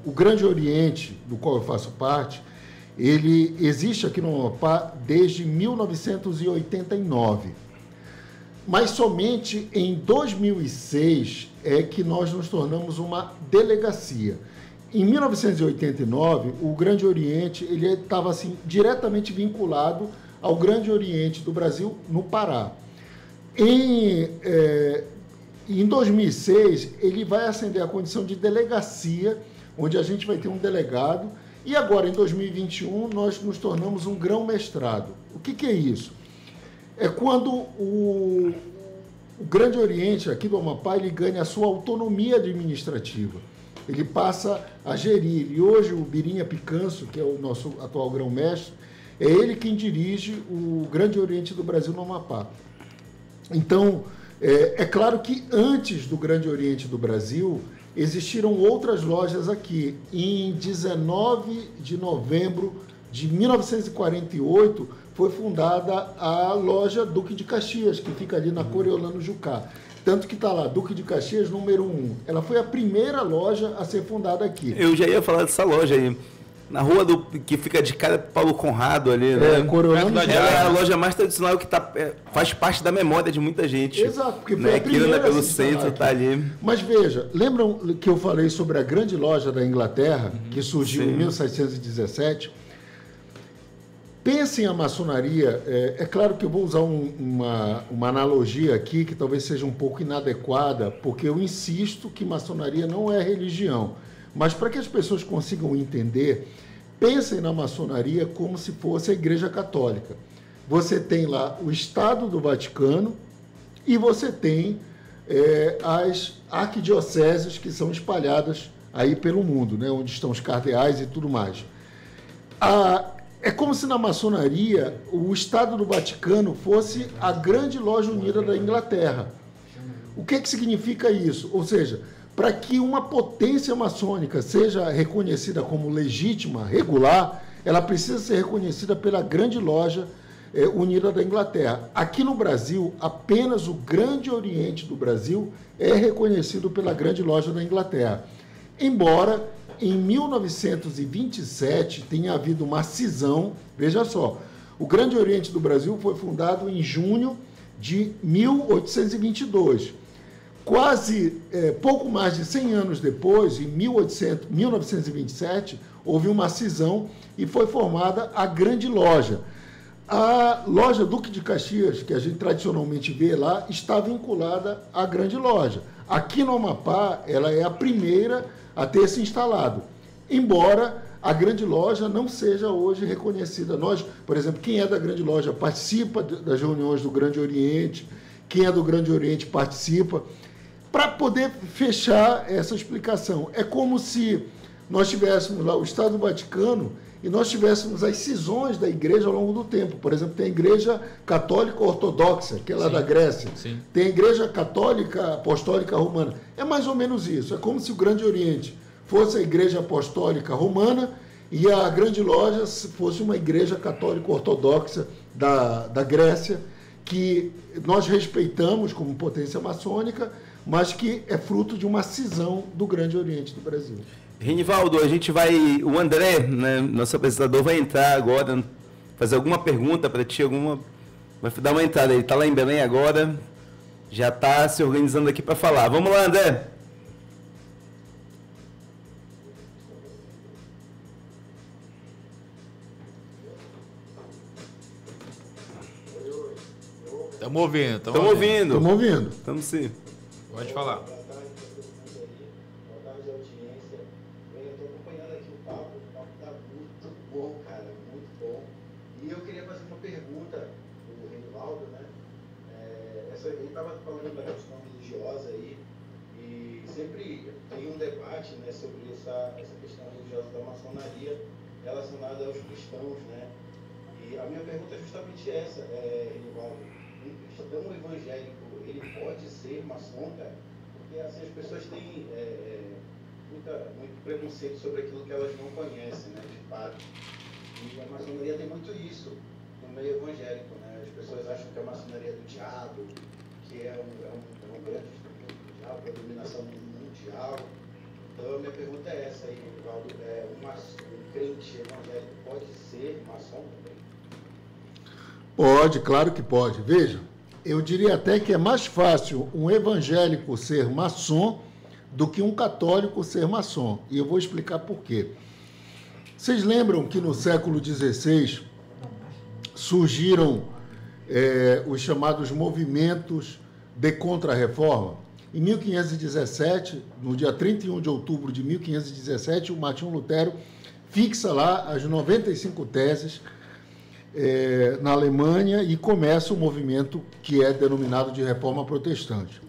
Speaker 7: o Grande Oriente, do qual eu faço parte, ele existe aqui no Amapá desde 1989. Mas somente em 2006 é que nós nos tornamos uma delegacia. Em 1989, o Grande Oriente ele estava assim, diretamente vinculado ao Grande Oriente do Brasil, no Pará. Em 2006, ele vai ascender à condição de delegacia, onde a gente vai ter um delegado, e agora, em 2021, nós nos tornamos um grão-mestrado. O que é isso? É quando o Grande Oriente, aqui do Amapá, ele ganha a sua autonomia administrativa. Ele passa a gerir. E hoje, o Birinha Picanço, que é o nosso atual grão-mestre, é ele quem dirige o Grande Oriente do Brasil no Amapá. Então... É claro que antes do Grande Oriente do Brasil, existiram outras lojas aqui. Em 19 de novembro de 1948, foi fundada a loja Duque de Caxias, que fica ali na Coriolano Jucá. Tanto que está lá, Duque de Caxias, número 1. Ela foi a primeira loja a ser fundada aqui.
Speaker 5: Eu já ia falar dessa loja aí. Na rua que fica de cara Paulo Conrado ali, né?
Speaker 7: Coriolano Jucá.
Speaker 5: Ela é a loja mais tradicional que faz parte da memória de muita gente.
Speaker 7: Exato, porque foi
Speaker 5: né?
Speaker 7: a primeira
Speaker 5: pelo centro, está ali.
Speaker 7: Mas veja, lembram que eu falei sobre a grande loja da Inglaterra, que surgiu em 1717? Pensem a maçonaria, é claro que eu vou usar uma analogia aqui que talvez seja um pouco inadequada, porque eu insisto que maçonaria não é religião. Mas para que as pessoas consigam entender, pensem na maçonaria como se fosse a Igreja Católica. Você tem lá o Estado do Vaticano e você tem as arquidioceses que são espalhadas aí pelo mundo, né, onde estão os cardeais e tudo mais. É como se na maçonaria o Estado do Vaticano fosse a grande loja unida da Inglaterra. O que significa isso? Ou seja, para que uma potência maçônica seja reconhecida como legítima, regular, ela precisa ser reconhecida pela grande loja unida da Inglaterra. Aqui no Brasil, apenas o Grande Oriente do Brasil é reconhecido pela grande loja da Inglaterra. Embora em 1927 tenha havido uma cisão, veja só, o Grande Oriente do Brasil foi fundado em junho de 1822. Pouco mais de 100 anos depois, em 1927, houve uma cisão e foi formada a Grande Loja. A loja Duque de Caxias, que a gente tradicionalmente vê lá, está vinculada à Grande Loja. Aqui no Amapá, ela é a primeira a ter se instalado, embora a Grande Loja não seja hoje reconhecida. Nós, por exemplo, quem é da Grande Loja participa das reuniões do Grande Oriente, quem é do Grande Oriente participa, para poder fechar essa explicação. É como se nós tivéssemos lá o Estado do Vaticano e nós tivéssemos as cisões da igreja ao longo do tempo. Por exemplo, tem a Igreja Católica Ortodoxa, que é lá da Grécia. Sim. Tem a Igreja Católica Apostólica Romana. É mais ou menos isso. É como se o Grande Oriente fosse a Igreja Apostólica Romana e a Grande Loja fosse uma Igreja Católica Ortodoxa da Grécia, que nós respeitamos como potência maçônica, mas que é fruto de uma cisão do Grande Oriente do Brasil.
Speaker 5: Renivaldo, o André, né, nosso apresentador, vai entrar agora, fazer alguma pergunta para ti, vai dar uma entrada. Ele está lá em Belém agora, já está se organizando aqui para falar. Vamos lá, André.
Speaker 6: Estamos ouvindo.
Speaker 5: Estamos ouvindo.
Speaker 7: Estamos sim.
Speaker 6: Pode falar.
Speaker 8: Ele estava falando da questão religiosa aí, e sempre tem um debate, né, sobre essa questão religiosa da maçonaria relacionada aos cristãos, né? E a minha pergunta é justamente essa, Renivaldo. Um cristão evangélico, ele pode ser maçom, cara? Porque assim, as pessoas têm muito preconceito sobre aquilo que elas não conhecem, né, de fato. E a maçonaria tem muito isso no meio evangélico, né? As pessoas acham que a maçonaria é do diabo, que é um grande instrumento do diabo, a dominação mundial. Então a minha pergunta é essa aí, Renivaldo. Um crente evangélico pode ser maçom também?
Speaker 7: Pode, claro que pode. Veja, eu diria até que é mais fácil um evangélico ser maçom do que um católico ser maçom. E eu vou explicar por quê. Vocês lembram que no século XVI surgiram os chamados movimentos de contra-reforma? Em 1517, no dia 31 de outubro de 1517, o Martinho Lutero fixa lá as 95 teses na Alemanha e começa o movimento que é denominado de Reforma Protestante.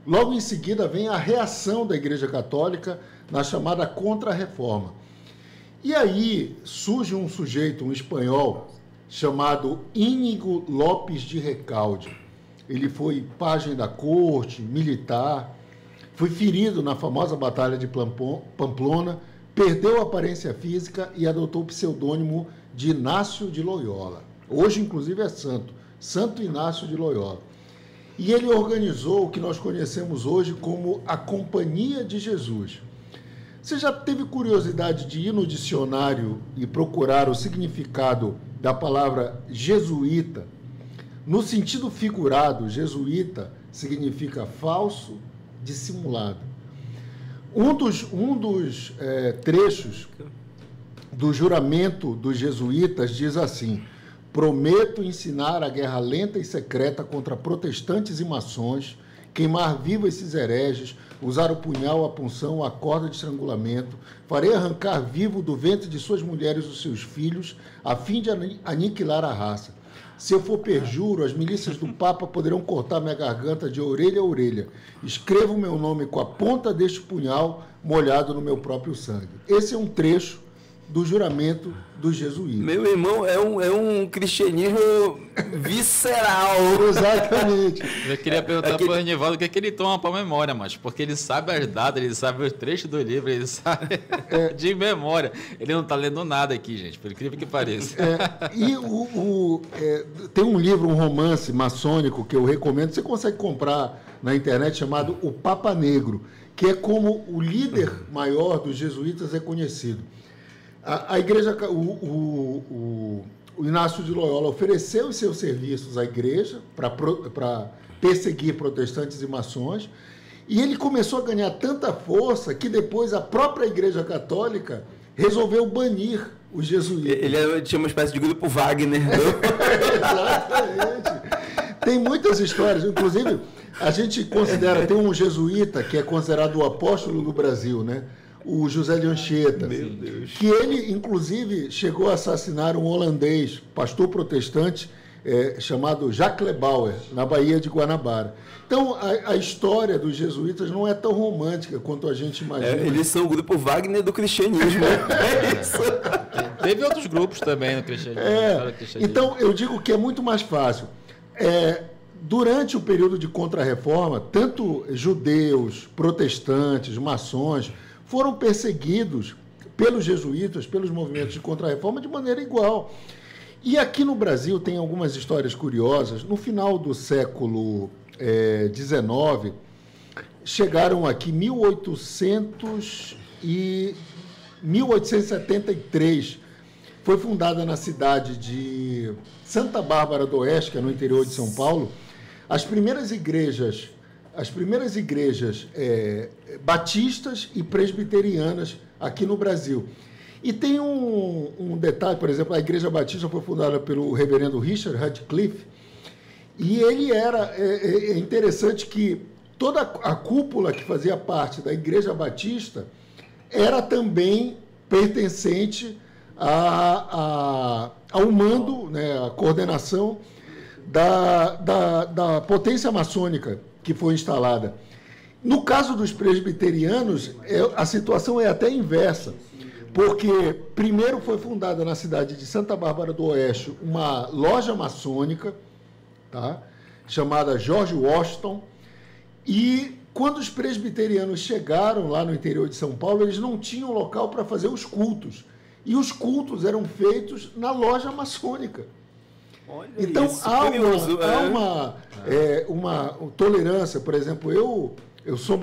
Speaker 7: Logo em seguida vem a reação da Igreja Católica na chamada Contra-Reforma. E aí surge um sujeito, um espanhol, chamado Íñigo Lopes de Recalde. Ele foi pajem da corte, militar, foi ferido na famosa Batalha de Pamplona, perdeu a aparência física e adotou o pseudônimo de Inácio de Loyola. Hoje, inclusive, é Santo Inácio de Loyola. E ele organizou o que nós conhecemos hoje como a Companhia de Jesus. Você já teve curiosidade de ir no dicionário e procurar o significado da palavra jesuíta? No sentido figurado, jesuíta significa falso, dissimulado. Um dos trechos do juramento dos jesuítas diz assim: prometo ensinar a guerra lenta e secreta contra protestantes e maçons, queimar vivo esses hereges, usar o punhal, a punção, a corda de estrangulamento, farei arrancar vivo do ventre de suas mulheres os seus filhos, a fim de aniquilar a raça. Se eu for perjuro, as milícias do Papa poderão cortar minha garganta de orelha a orelha. Escrevo o meu nome com a ponta deste punhal molhado no meu próprio sangue. Esse é um trecho do juramento dos jesuítas.
Speaker 5: Meu irmão, é um cristianismo visceral.
Speaker 7: Exatamente.
Speaker 6: Eu queria perguntar para o Renivaldo o que ele toma para memória, mas porque ele sabe as datas, ele sabe os trechos do livro, ele sabe de memória. Ele não está lendo nada aqui, gente, por incrível que pareça.
Speaker 7: E tem um livro, um romance maçônico que eu recomendo, você consegue comprar na internet, chamado O Papa Negro, que é como o líder maior dos jesuítas é conhecido. A igreja, o Inácio de Loyola ofereceu os seus serviços à igreja para perseguir protestantes e maçons, e ele começou a ganhar tanta força que depois a própria Igreja Católica resolveu banir os jesuítas.
Speaker 5: Ele tinha uma espécie de grupo Wagner.
Speaker 7: Exatamente. Tem muitas histórias, inclusive a gente considera, tem um jesuíta que é considerado o apóstolo do Brasil, né? O José de Anchieta, que ele, inclusive, chegou a assassinar um holandês, pastor protestante, chamado Jacques Lebauer, na Baía de Guanabara. Então, a história dos jesuítas não é tão romântica quanto a gente imagina.
Speaker 5: Eles são o grupo Wagner do cristianismo. É isso.
Speaker 6: Teve outros grupos também no cristianismo.
Speaker 7: Então, eu digo que é muito mais fácil. Durante o período de Contra-Reforma, tanto judeus, protestantes, maçons, foram perseguidos pelos jesuítas, pelos movimentos de Contra-Reforma, de maneira igual. E aqui no Brasil tem algumas histórias curiosas. No final do século XIX, chegaram aqui 1873, foi fundada na cidade de Santa Bárbara do Oeste, que é no interior de São Paulo, as primeiras igrejas batistas e presbiterianas aqui no Brasil. E tem um detalhe, por exemplo, a Igreja Batista foi fundada pelo reverendo Richard Radcliffe, e ele é interessante que toda a cúpula que fazia parte da Igreja Batista era também pertencente ao mando, né, à coordenação da potência maçônica que foi instalada. No caso dos presbiterianos, a situação é até inversa, porque primeiro foi fundada na cidade de Santa Bárbara do Oeste uma loja maçônica, tá, chamada George Washington, e quando os presbiterianos chegaram lá no interior de São Paulo, eles não tinham local para fazer os cultos, e os cultos eram feitos na loja maçônica.
Speaker 5: Olha
Speaker 7: então
Speaker 5: isso,
Speaker 7: há
Speaker 5: uma
Speaker 7: uma tolerância. Por exemplo, eu sou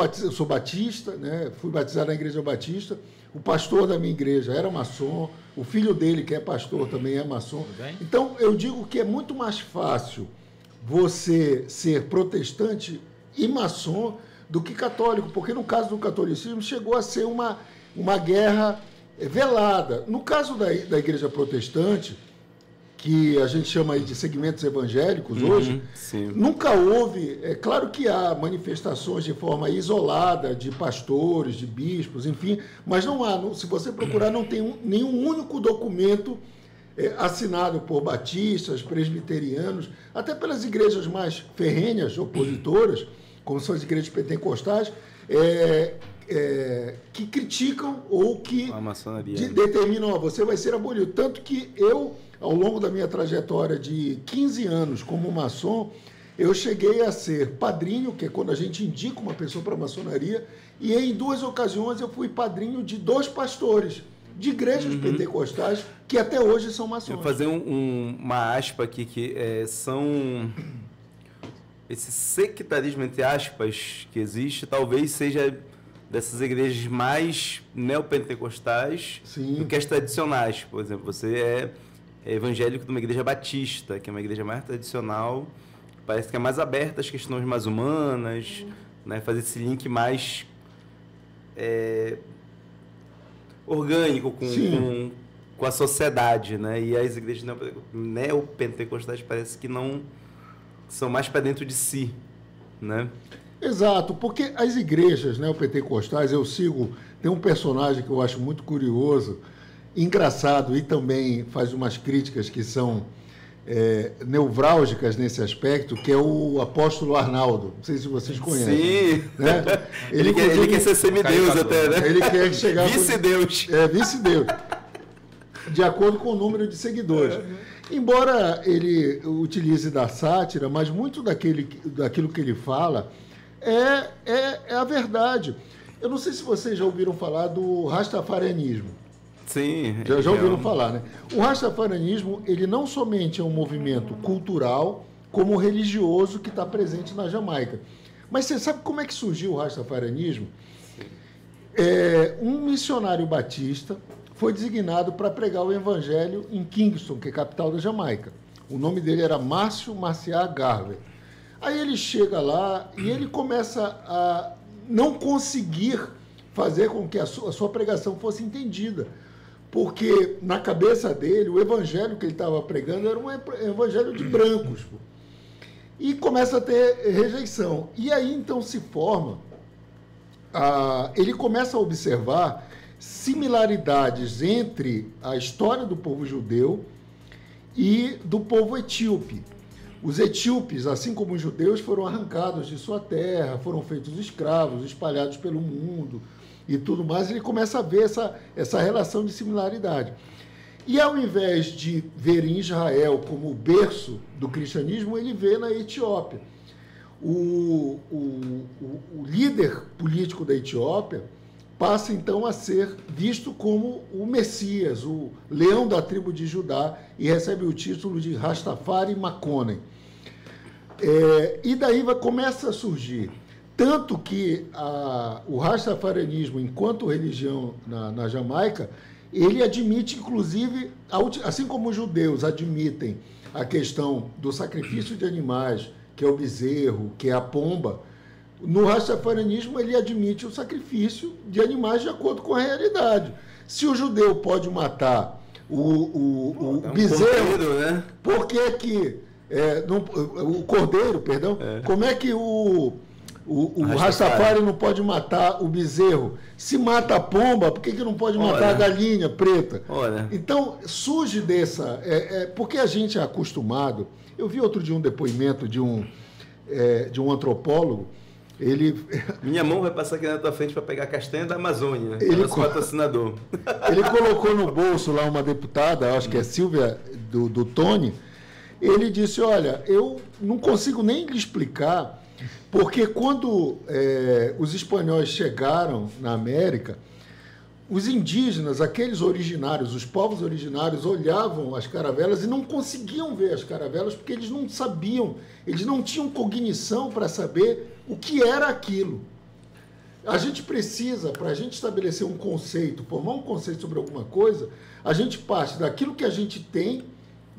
Speaker 7: batista, né? Fui batizado na Igreja Batista, o pastor da minha igreja era maçom, o filho dele, que é pastor, também é maçom. Então eu digo que é muito mais fácil você ser protestante e maçom do que católico, porque no caso do catolicismo chegou a ser uma guerra velada. No caso da igreja protestante, que a gente chama aí de segmentos evangélicos hoje,
Speaker 5: sim,
Speaker 7: nunca houve, é claro que há manifestações de forma isolada de pastores, de bispos, enfim, mas não há, se você procurar, não tem nenhum único documento assinado por batistas, presbiterianos, até pelas igrejas mais ferrenhas, opositoras, como são as igrejas pentecostais, que criticam ou que determinam, você vai ser abolido. Tanto que eu, ao longo da minha trajetória de 15 anos como maçom, eu cheguei a ser padrinho, que é quando a gente indica uma pessoa para a maçonaria, e em 2 ocasiões eu fui padrinho de 2 pastores de igrejas pentecostais que até hoje são maçons.
Speaker 5: Eu vou fazer uma aspa aqui, que são... Esse sectarismo, entre aspas, que existe, talvez seja dessas igrejas mais neopentecostais do que as tradicionais. Por exemplo, você é evangélico de uma igreja batista, que é uma igreja mais tradicional, parece que é mais aberta às questões mais humanas, né? Fazer esse link mais orgânico com a sociedade, né? E as igrejas neopentecostais parece que não são mais para dentro de si, né?
Speaker 7: Exato, porque as igrejas neopentecostais, eu sigo, tem um personagem que eu acho muito curioso, engraçado, e também faz umas críticas que são nevrálgicas nesse aspecto, que é o apóstolo Arnaldo. Não sei se vocês conhecem.
Speaker 5: Sim.
Speaker 7: Né?
Speaker 5: Ele quer ser semideus até, né?
Speaker 7: Ele quer chegar...
Speaker 5: Vice-deus.
Speaker 7: Vice-deus. de acordo com o número de seguidores. Embora ele utilize da sátira, mas muito daquilo que ele fala é a verdade. Eu não sei se vocês já ouviram falar do rastafarianismo.
Speaker 5: Sim.
Speaker 7: Já ouviram falar, né? O rastafarianismo, ele não somente é um movimento cultural, como religioso que está presente na Jamaica. Mas você sabe como é que surgiu o rastafarianismo? Um missionário batista foi designado para pregar o evangelho em Kingston, que é a capital da Jamaica. O nome dele era Márcio Marciá Garvey. Aí ele chega lá e ele começa a não conseguir fazer com que a sua pregação fosse entendida. Porque na cabeça dele, o evangelho que ele estava pregando era um evangelho de brancos. E começa a ter rejeição. E aí então se forma, ele começa a observar similaridades entre a história do povo judeu e do povo etíope. Os etíopes, assim como os judeus, foram arrancados de sua terra, foram feitos escravos, espalhados pelo mundo e tudo mais. Ele começa a ver essa relação de similaridade. E ao invés de ver em Israel como o berço do cristianismo, ele vê na Etiópia. O líder político da Etiópia passa então a ser visto como o Messias, o leão da tribo de Judá, e recebe o título de Rastafari Makonnen. E daí começa a surgir, tanto que o rastafarianismo, enquanto religião na Jamaica, ele admite, inclusive, assim como os judeus admitem a questão do sacrifício de animais, que é o bezerro, que é a pomba, no rastafarianismo ele admite o sacrifício de animais de acordo com a realidade. Se o judeu pode matar o bezerro, né? Por que o cordeiro, perdão, como é que o Rastafari não pode matar o bezerro? Se mata a pomba, por que não pode matar a galinha preta? Então, surge porque a gente é acostumado. Eu vi outro dia um depoimento de um antropólogo.
Speaker 5: Minha mão vai passar aqui na tua frente para pegar a castanha da Amazônia. Ele é nosso patrocinador.
Speaker 7: Ele colocou no bolso lá uma deputada, acho que é Silvia, do Tony. Ele disse, olha, eu não consigo nem lhe explicar, porque quando os espanhóis chegaram na América, os indígenas, aqueles originários, os povos originários, olhavam as caravelas e não conseguiam ver as caravelas porque eles não sabiam, eles não tinham cognição para saber o que era aquilo. A gente precisa, para a gente estabelecer um conceito, formar um conceito sobre alguma coisa, a gente parte daquilo que a gente tem,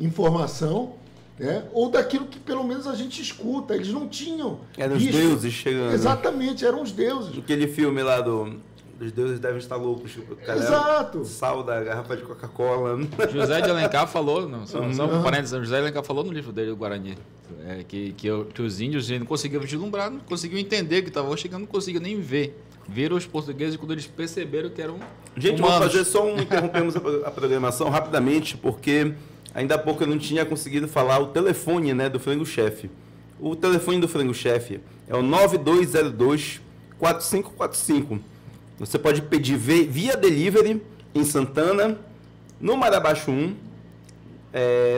Speaker 7: informação, né, ou daquilo que pelo menos a gente escuta. Eles não tinham...
Speaker 5: Eram os deuses chegando.
Speaker 7: Exatamente, eram os deuses.
Speaker 5: Aquele filme lá os deuses devem estar loucos.
Speaker 7: Exato.
Speaker 5: Sal da garrafa de Coca-Cola.
Speaker 6: José de Alencar falou, só um parênteses, José de Alencar falou no livro dele, o Guarani, que os índios não conseguiam vislumbrar, não conseguiam entender que estavam chegando, não conseguiam nem ver. Viram os portugueses quando eles perceberam que eram
Speaker 5: Gente,
Speaker 6: humanos.
Speaker 5: vamos fazer só interrompemos a programação rapidamente, porque ainda há pouco eu não tinha conseguido falar o telefone, né, do Frango Chefe. O telefone do Frango Chefe é o 9202-4545. Você pode pedir via delivery em Santana, no Marabaixo 1,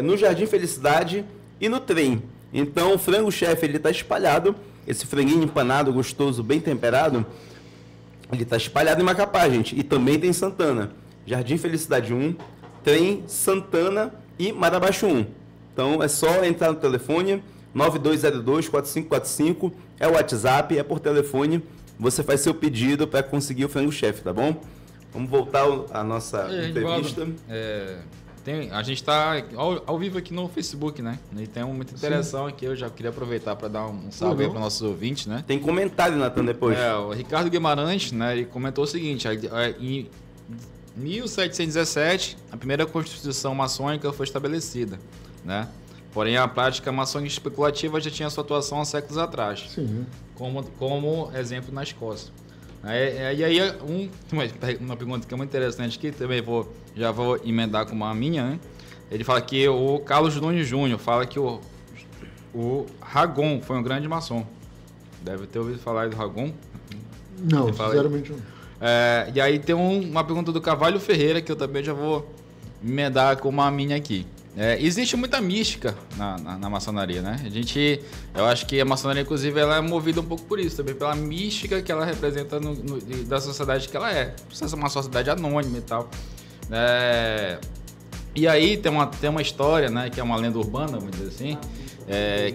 Speaker 5: no Jardim Felicidade e no trem. Então, o Frango Chefe está espalhado. Esse franguinho empanado, gostoso, bem temperado, ele está espalhado em Macapá, gente. E também tem em Santana. Jardim Felicidade 1, trem, Santana e Marabaixo 1. Então, é só entrar no telefone, 9202-4545. É o WhatsApp, é por telefone. Você faz seu pedido para conseguir o Frango Chefe, tá bom? Vamos voltar à nossa entrevista.
Speaker 6: A gente está ao vivo aqui no Facebook, né? E tem muita interação aqui. Eu já queria aproveitar para dar um salve aí para nossos ouvintes, né?
Speaker 5: Tem comentário, Natan, depois.
Speaker 6: O Ricardo Guimarães, né? Ele comentou o seguinte: em 1717, a primeira Constituição maçônica foi estabelecida, né? Porém, a prática maçônica especulativa já tinha sua atuação há séculos atrás. Sim. Como exemplo na Escócia. E aí, uma pergunta que é muito interessante aqui, também já vou emendar com uma minha, né? Ele fala que o Carlos Nunes Júnior fala que o Ragon foi um grande maçom. Deve ter ouvido falar do Ragon?
Speaker 7: Não, sinceramente não.
Speaker 6: E aí tem uma pergunta do Carvalho Ferreira, que eu também já vou emendar com uma minha aqui. Existe muita mística na maçonaria, né? Eu acho que a maçonaria, inclusive, ela é movida um pouco por isso, também pela mística que ela representa da sociedade que ela é. Precisa ser uma sociedade anônima e tal. E aí tem uma história, né, que é uma lenda urbana, vamos dizer assim,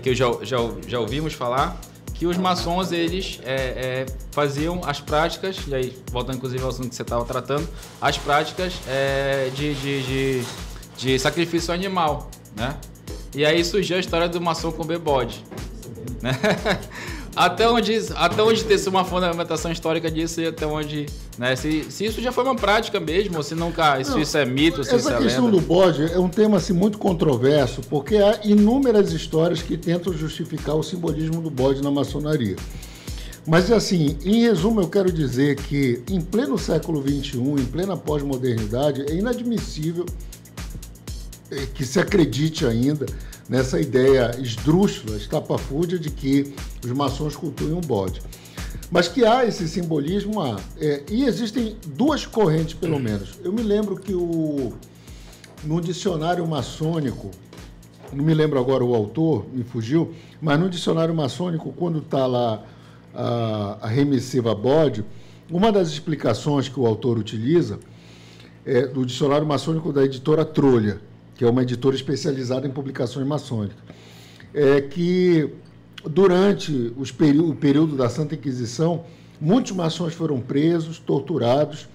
Speaker 6: que já ouvimos falar, que os maçons, eles faziam as práticas, e aí, voltando inclusive ao assunto que você estava tratando, as práticas de sacrifício animal, né? E aí surgiu a história do maçom comer bode, né? Até onde tem uma fundamentação histórica disso e até onde, né? Se isso já foi uma prática mesmo, ou se nunca, se isso é mito, se isso é lenda.
Speaker 7: Essa questão do bode é um tema assim, muito controverso, porque há inúmeras histórias que tentam justificar o simbolismo do bode na maçonaria. Mas assim, em resumo, eu quero dizer que em pleno século XXI, em plena pós-modernidade, é inadmissível que se acredite ainda nessa ideia esdrúxula, estapafúrdia, de que os maçons cultuem um bode. Mas que há esse simbolismo, há. E existem duas correntes, pelo menos. Eu me lembro que no dicionário maçônico, não me lembro agora o autor, me fugiu, mas no dicionário maçônico, quando está lá a remissiva bode, uma das explicações que o autor utiliza é do dicionário maçônico da editora Trolha, que é uma editora especializada em publicações maçônicas, que durante o período da Santa Inquisição, muitos maçons foram presos, torturados,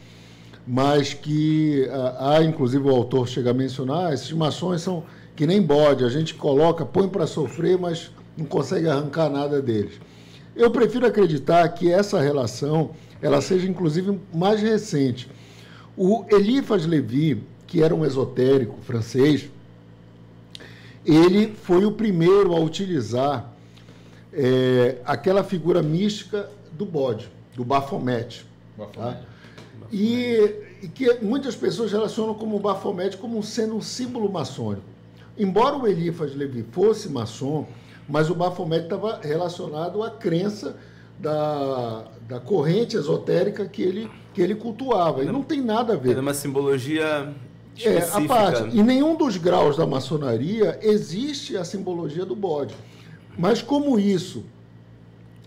Speaker 7: mas que há, inclusive, o autor chega a mencionar, esses maçons são que nem bode, a gente coloca, põe para sofrer, mas não consegue arrancar nada deles. Eu prefiro acreditar que essa relação ela seja, inclusive, mais recente. O Eliphas Lévy, que era um esotérico francês, ele foi o primeiro a utilizar aquela figura mística do bode, do Baphomet. Tá? E que muitas pessoas relacionam como o Baphomet como sendo um símbolo maçônico. Embora o Eliphas Lévy fosse maçom, mas o Baphomet estava relacionado à crença da corrente esotérica que ele cultuava. E não tem nada a ver.
Speaker 5: É uma simbologia específica.
Speaker 7: A parte. Em nenhum dos graus da maçonaria existe a simbologia do bode. Mas como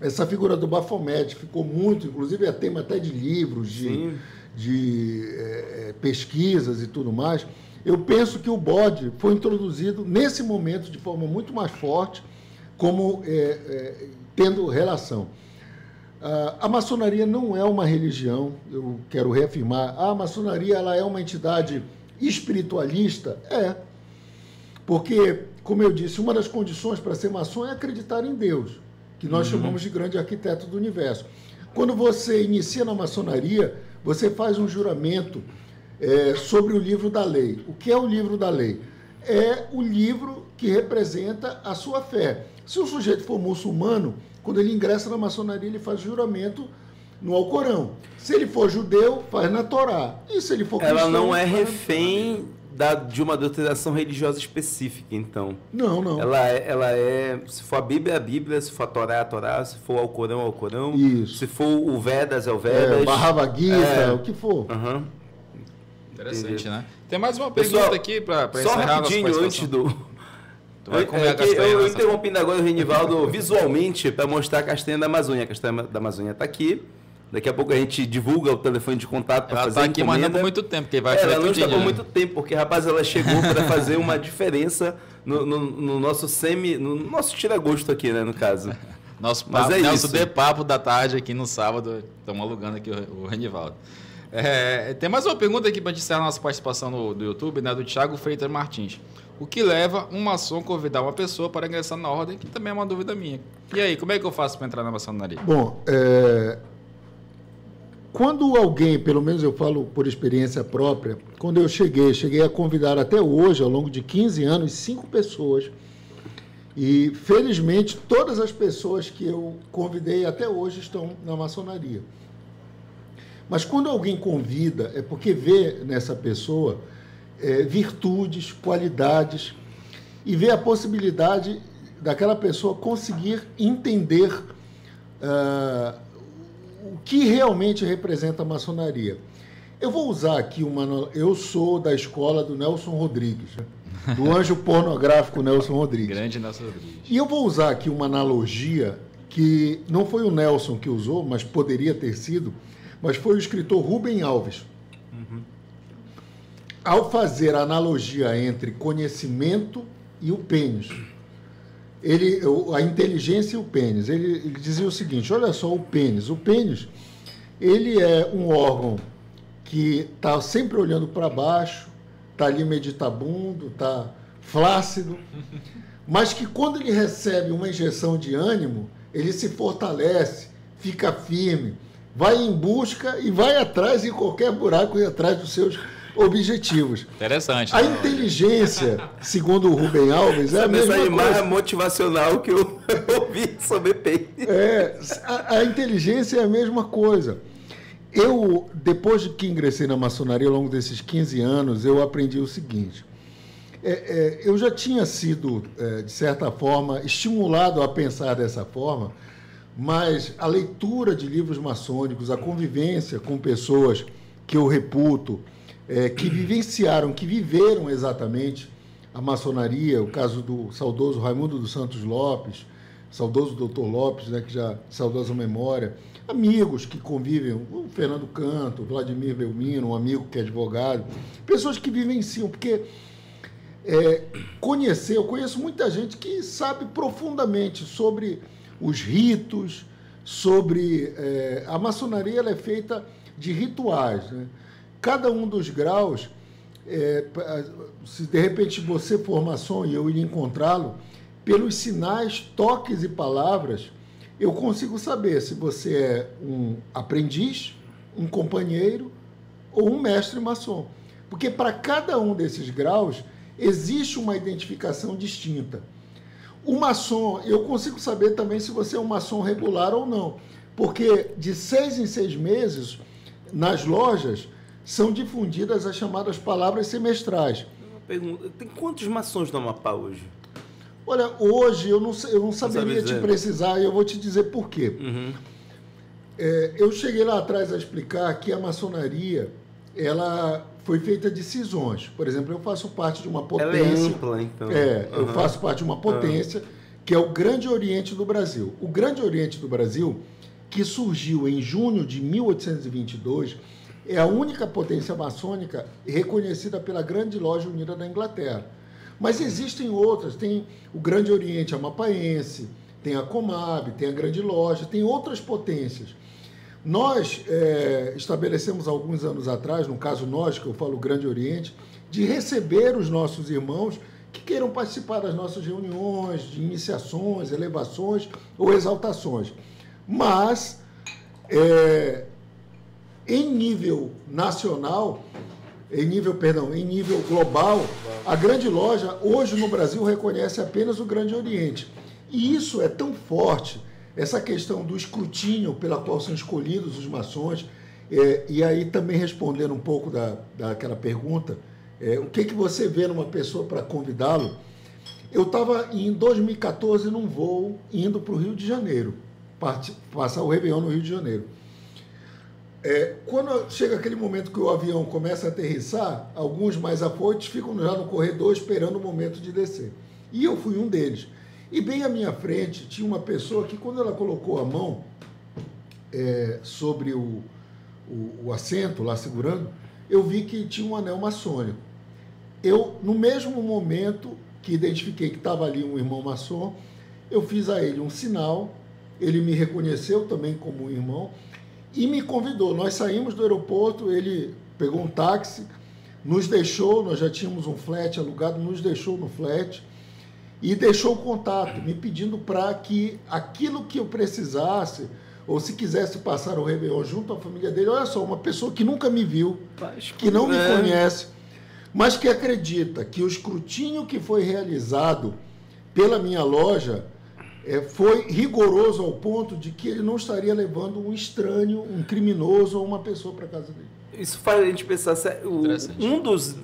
Speaker 7: essa figura do Baphomet ficou muito, inclusive é tema até de livros, de pesquisas e tudo mais, eu penso que o bode foi introduzido nesse momento de forma muito mais forte, como tendo relação. A maçonaria não é uma religião, eu quero reafirmar. A maçonaria ela é uma entidade espiritualista? Porque, como eu disse, uma das condições para ser maçom é acreditar em Deus, que nós chamamos de grande arquiteto do universo. Quando você inicia na maçonaria, você faz um juramento sobre o livro da lei. O que é o livro da lei? É o livro que representa a sua fé. Se o sujeito for muçulmano, quando ele ingressa na maçonaria, ele faz juramento no Alcorão. Se ele for judeu, faz na Torá. E se ele for cristão...
Speaker 5: Ela não é refém de uma doutrinação religiosa específica, então.
Speaker 7: Não.
Speaker 5: Ela é... Se for a Bíblia, é a Bíblia. Se for a Torá, é a Torá. Se for o Alcorão, é o Alcorão.
Speaker 7: Isso.
Speaker 5: Se for o Vedas, é o Vedas.
Speaker 7: Bhagavad Gita, o que for.
Speaker 6: Interessante,
Speaker 5: Entendi.
Speaker 6: né? Tem mais uma pergunta aqui para
Speaker 5: só
Speaker 6: encerrar a nossa
Speaker 5: rapidinho, antes do... Eu interrompendo agora o Renivaldo visualmente para mostrar a castanha da Amazônia. A castanha da Amazônia está aqui. Daqui a pouco a gente divulga o telefone de contato para fazer a encomenda.
Speaker 6: Ela está aqui, mas não por muito tempo, porque vai fazer
Speaker 5: ela não está por muito tempo, porque, rapaz, ela chegou para fazer uma diferença no nosso no nosso tira-gosto aqui, né, no caso.
Speaker 6: Nosso papo da tarde aqui no sábado. Estamos alugando aqui o Renivaldo. Tem mais uma pergunta aqui para encerrar a nossa participação do YouTube, né, do Thiago Freitas Martins. O que leva um maçom a convidar uma pessoa para ingressar na ordem, que também é uma dúvida minha. E aí, como é que eu faço para entrar na maçonaria?
Speaker 7: Bom, quando alguém, pelo menos eu falo por experiência própria, quando eu cheguei a convidar até hoje, ao longo de 15 anos, 5 pessoas. E, felizmente, todas as pessoas que eu convidei até hoje estão na maçonaria. Mas quando alguém convida, é porque vê nessa pessoa virtudes, qualidades, e vê a possibilidade daquela pessoa conseguir entender o que realmente representa a maçonaria. Eu vou usar aqui eu sou da escola do Nelson Rodrigues, né? Do anjo pornográfico Nelson Rodrigues.
Speaker 6: Grande Nelson Rodrigues.
Speaker 7: E eu vou usar aqui uma analogia que não foi o Nelson que usou, mas poderia ter sido, mas foi o escritor Rubem Alves. Ao fazer a analogia entre conhecimento e o pênis, a inteligência e o pênis, ele dizia o seguinte: olha só, o pênis, ele é um órgão que está sempre olhando para baixo, está ali meditabundo, está flácido, mas que quando ele recebe uma injeção de ânimo, ele se fortalece, fica firme, vai em busca e vai atrás em qualquer buraco e atrás dos seus objetivos.
Speaker 6: Interessante.
Speaker 7: A inteligência, segundo o Rubem Alves, é a mesma coisa.
Speaker 5: Mais motivacional que eu ouvi sobre peixe.
Speaker 7: A inteligência é a mesma coisa. Eu, depois de que ingressei na maçonaria, ao longo desses 15 anos, eu aprendi o seguinte. Eu já tinha sido, de certa forma, estimulado a pensar dessa forma, mas a leitura de livros maçônicos, a convivência com pessoas que eu reputo, que vivenciaram, que viveram exatamente a maçonaria, o caso do saudoso Raimundo dos Santos Lopes, saudoso Dr. Lopes, né, que já saudosa memória, amigos que convivem, o Fernando Canto, o Vladimir Belmino, um amigo que é advogado, pessoas que vivenciam, porque eu conheço muita gente que sabe profundamente sobre os ritos, sobre... a maçonaria ela é feita de rituais, né? Cada um dos graus, se de repente você for maçom e eu ir encontrá-lo, pelos sinais, toques e palavras, eu consigo saber se você é um aprendiz, um companheiro ou um mestre maçom. Porque para cada um desses graus existe uma identificação distinta. O maçom, eu consigo saber também se você é um maçom regular ou não, porque de 6 em 6 meses, nas lojas, são difundidas as chamadas palavras semestrais.
Speaker 5: Uma pergunta, tem quantos maçons no Amapá hoje?
Speaker 7: Olha, hoje eu não saberia te precisar e eu vou te dizer por quê. Eu cheguei lá atrás a explicar que a maçonaria ela foi feita de cisões. Por exemplo, eu faço parte de uma potência... Ela é ampla, então. Eu faço parte de uma potência que é o Grande Oriente do Brasil. O Grande Oriente do Brasil, que surgiu em junho de 1822... é a única potência maçônica reconhecida pela Grande Loja Unida da Inglaterra. Mas existem outras, tem o Grande Oriente Amapaense, tem a Comab, tem a Grande Loja, tem outras potências. Nós estabelecemos alguns anos atrás, no caso nós, que eu falo Grande Oriente, de receber os nossos irmãos que queiram participar das nossas reuniões, de iniciações, elevações ou exaltações. Mas... em nível nacional, em nível global, a Grande Loja, hoje no Brasil, reconhece apenas o Grande Oriente. E isso é tão forte, essa questão do escrutínio pela qual são escolhidos os maçons, e aí também respondendo um pouco daquela pergunta, o que você vê numa pessoa para convidá-lo? Eu estava em 2014 num voo indo para o Rio de Janeiro, passar o Réveillon no Rio de Janeiro. Quando chega aquele momento que o avião começa a aterrissar, alguns mais afoitos ficam já no corredor esperando o momento de descer. E eu fui um deles. E bem à minha frente tinha uma pessoa que, quando ela colocou a mão sobre o assento, lá segurando, eu vi que tinha um anel maçônico. Eu, no mesmo momento que identifiquei que estava ali um irmão maçom, eu fiz a ele um sinal, ele me reconheceu também como um irmão, e me convidou. Nós saímos do aeroporto, ele pegou um táxi, nos deixou, nós já tínhamos um flat alugado, nos deixou no flat e deixou o contato, me pedindo para que aquilo que eu precisasse, ou se quisesse passar o Réveillon junto à família dele, olha só, uma pessoa que nunca me viu, que não me conhece, mas que acredita que o escrutínio que foi realizado pela minha loja foi rigoroso ao ponto de que ele não estaria levando um estranho, um criminoso ou uma pessoa para casa dele.
Speaker 5: Isso faz a gente pensar, um dos,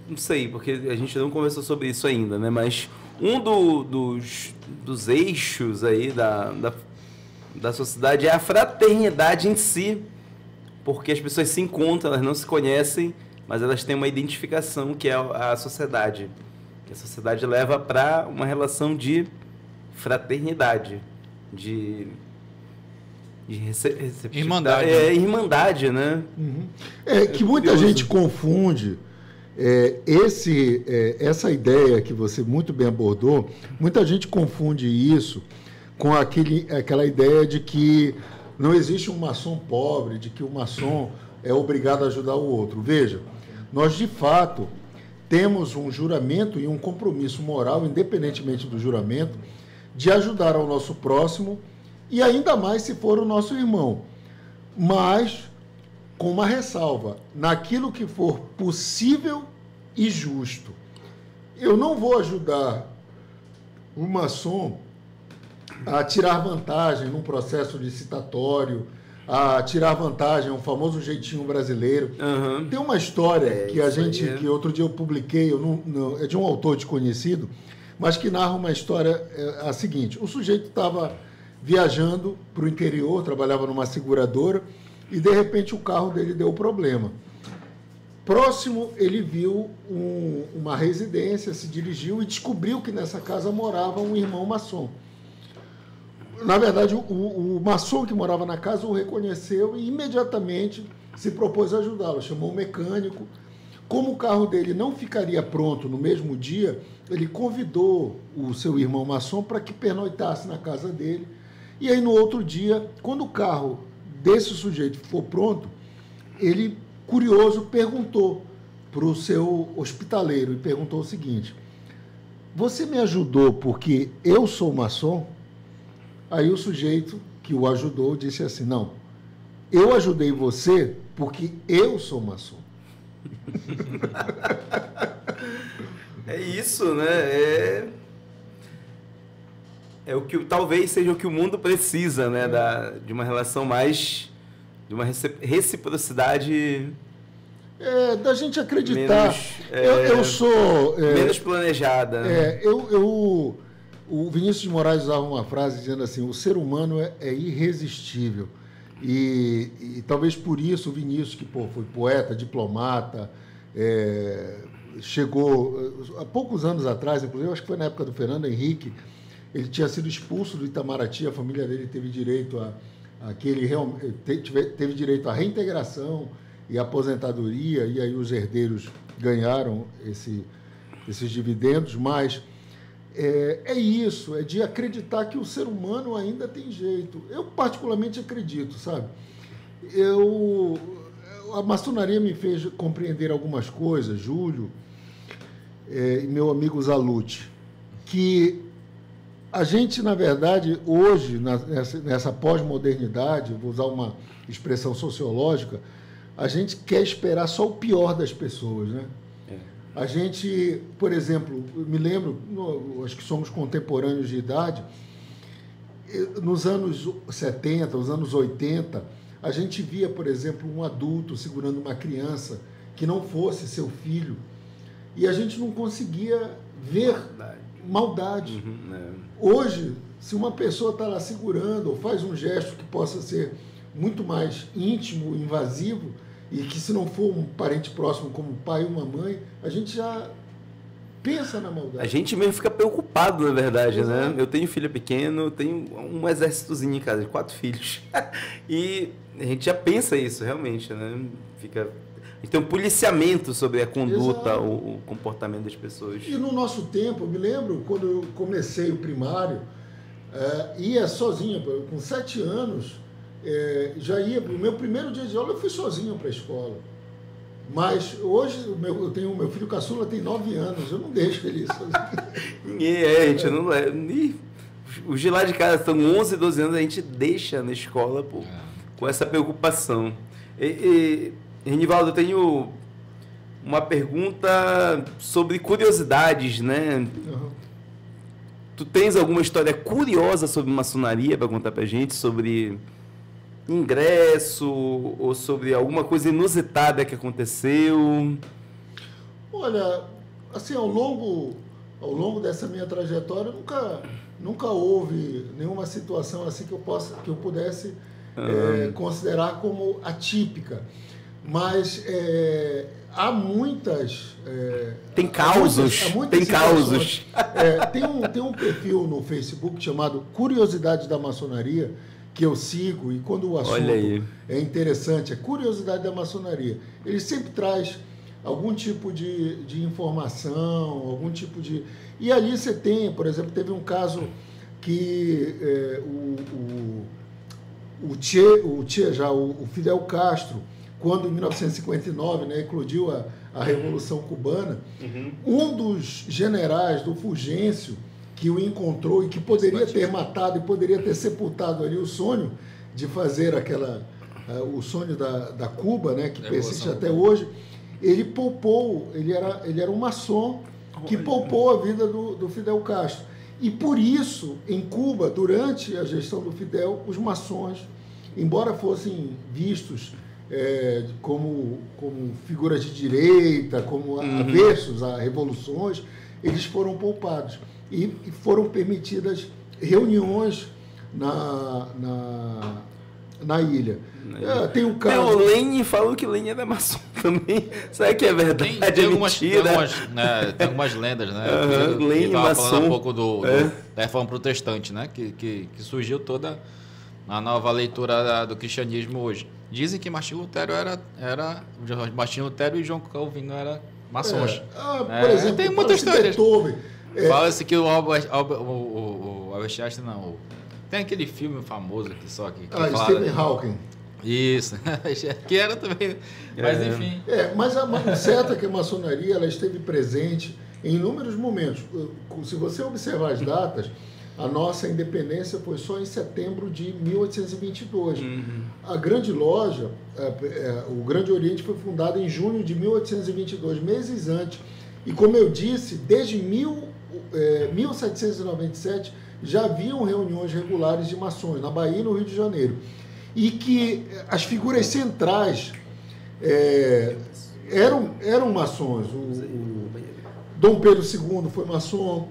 Speaker 5: não sei, porque a gente não conversou sobre isso ainda, né? Mas um dos eixos aí da sociedade é a fraternidade em si. porque as pessoas se encontram, elas não se conhecem, mas elas têm uma identificação que é a sociedade. Que a sociedade leva para uma relação de fraternidade, de
Speaker 6: Irmandade.
Speaker 5: Irmandade, né?
Speaker 7: Uhum. Que muita gente confunde essa ideia que você muito bem abordou, muita gente confunde isso com aquela ideia de que não existe um maçom pobre, de que o maçom é obrigado a ajudar o outro. Veja, nós de fato temos um juramento e um compromisso moral, independentemente do juramento, de ajudar ao nosso próximo, e ainda mais se for o nosso irmão. Mas com uma ressalva, naquilo que for possível e justo. Eu não vou ajudar o maçom a tirar vantagem num processo licitatório, a tirar vantagem, um famoso jeitinho brasileiro.
Speaker 5: Uhum.
Speaker 7: Tem uma história que outro dia eu publiquei, é de um autor desconhecido, mas que narra uma história a seguinte: o sujeito estava viajando para o interior, trabalhava numa seguradora, e de repente o carro dele deu problema. Próximo, ele viu uma residência, se dirigiu e descobriu que nessa casa morava um irmão maçom. Na verdade, o maçom que morava na casa o reconheceu e imediatamente se propôs a ajudá-lo. Chamou um mecânico. Como o carro dele não ficaria pronto no mesmo dia, ele convidou o seu irmão maçom para que pernoitasse na casa dele. E aí, no outro dia, quando o carro desse sujeito ficou pronto, ele, curioso, perguntou para o seu hospitaleiro, e perguntou o seguinte: você me ajudou porque eu sou maçom? Aí o sujeito que o ajudou disse assim: não, eu ajudei você porque eu sou maçom.
Speaker 5: É isso, né? É o que talvez seja o que o mundo precisa, né? De uma relação mais, de uma reciprocidade,
Speaker 7: da gente acreditar. Eu sou
Speaker 5: menos planejada.
Speaker 7: O Vinícius de Moraes usava uma frase dizendo assim: o ser humano é irresistível. E talvez por isso o Vinícius, que foi poeta, diplomata, chegou há poucos anos atrás, inclusive, acho que foi na época do Fernando Henrique, ele tinha sido expulso do Itamaraty, a família dele teve direito teve direito à reintegração e aposentadoria, e aí os herdeiros ganharam esses dividendos, mas isso, é de acreditar que o ser humano ainda tem jeito. Eu particularmente acredito, sabe? A maçonaria me fez compreender algumas coisas, Júlio e meu amigo Zalute, que a gente, na verdade, hoje, nessa pós-modernidade, vou usar uma expressão sociológica, a gente quer esperar só o pior das pessoas, né? A gente, por exemplo, eu me lembro, acho que somos contemporâneos de idade, nos anos 70, nos anos 80, a gente via, por exemplo, um adulto segurando uma criança que não fosse seu filho, e a gente não conseguia ver maldade. Hoje, se uma pessoa está lá segurando ou faz um gesto que possa ser muito mais íntimo, invasivo, e que se não for um parente próximo como um pai ou uma mãe, a gente já pensa na maldade.
Speaker 5: A gente mesmo fica preocupado, na verdade, né? Eu tenho filho pequeno, eu tenho um exércitozinho em casa, de 4 filhos. E a gente já pensa isso, realmente, né? A gente tem um policiamento sobre a conduta, o comportamento das pessoas.
Speaker 7: E no nosso tempo, eu me lembro, quando eu comecei o primário, ia sozinho, com 7 anos, já ia, no meu primeiro dia de aula eu fui sozinho para a escola. Mas hoje eu tenho meu filho caçula, tem 9 anos, eu não deixo ele ir sozinho.
Speaker 5: Ninguém a gente não leva. Os de lá de casa estão 11, 12 anos, a gente deixa na escola com essa preocupação. Renivaldo, eu tenho uma pergunta sobre curiosidades, né? Tu tens alguma história curiosa sobre maçonaria para contar pra gente, sobre ingresso ou sobre alguma coisa inusitada que aconteceu?
Speaker 7: Olha, assim, ao longo dessa minha trajetória, nunca houve nenhuma situação assim que eu pudesse considerar como atípica. Mas há muitas...
Speaker 5: tem causos. Tem causos.
Speaker 7: Tem um perfil no Facebook chamado Curiosidade da Maçonaria, que eu sigo, e quando o assunto é interessante, é Curiosidade da Maçonaria. Ele sempre traz algum tipo de informação, algum tipo de... E ali você tem, por exemplo, teve um caso que o Fidel Castro, quando em 1959, né, eclodiu a Revolução Cubana, um dos generais do Fulgêncio, que o encontrou e que poderia ter matado e poderia ter sepultado ali o sonho de fazer o sonho da Cuba, né, que persiste até hoje, ele era um maçom que poupou a vida do Fidel Castro. E por isso, em Cuba, durante a gestão do Fidel, os maçons, embora fossem vistos como figuras de direita, como aversos a revoluções, eles foram poupados. E foram permitidas reuniões na ilha. Tem um caso...
Speaker 5: O Lenin falou que o Lenin era maçom também. Será que é verdade?
Speaker 6: Tem algumas lendas, né?
Speaker 5: Lenin maçom.
Speaker 6: Falando um pouco da reforma protestante, né? Que surgiu toda a nova leitura do cristianismo hoje. Dizem que Martinho Lutero Martinho Lutero e João Calvino eram maçons.
Speaker 7: Por exemplo,
Speaker 6: tem muitas histórias.
Speaker 7: Beethoven.
Speaker 6: Fala-se que o Albert Einstein, não. Tem aquele filme famoso aqui só que
Speaker 7: Stephen Hawking.
Speaker 6: Isso, que era também. Mas enfim.
Speaker 7: Mas o certo é que a maçonaria ela esteve presente em inúmeros momentos. Se você observar as datas, a nossa independência foi só em setembro de 1822. A Grande Loja, o Grande Oriente, foi fundado em junho de 1822, meses antes. E como eu disse, desde 1797 já haviam reuniões regulares de maçons na Bahia e no Rio de Janeiro. E que as figuras centrais eram maçons. O Dom Pedro II foi maçom.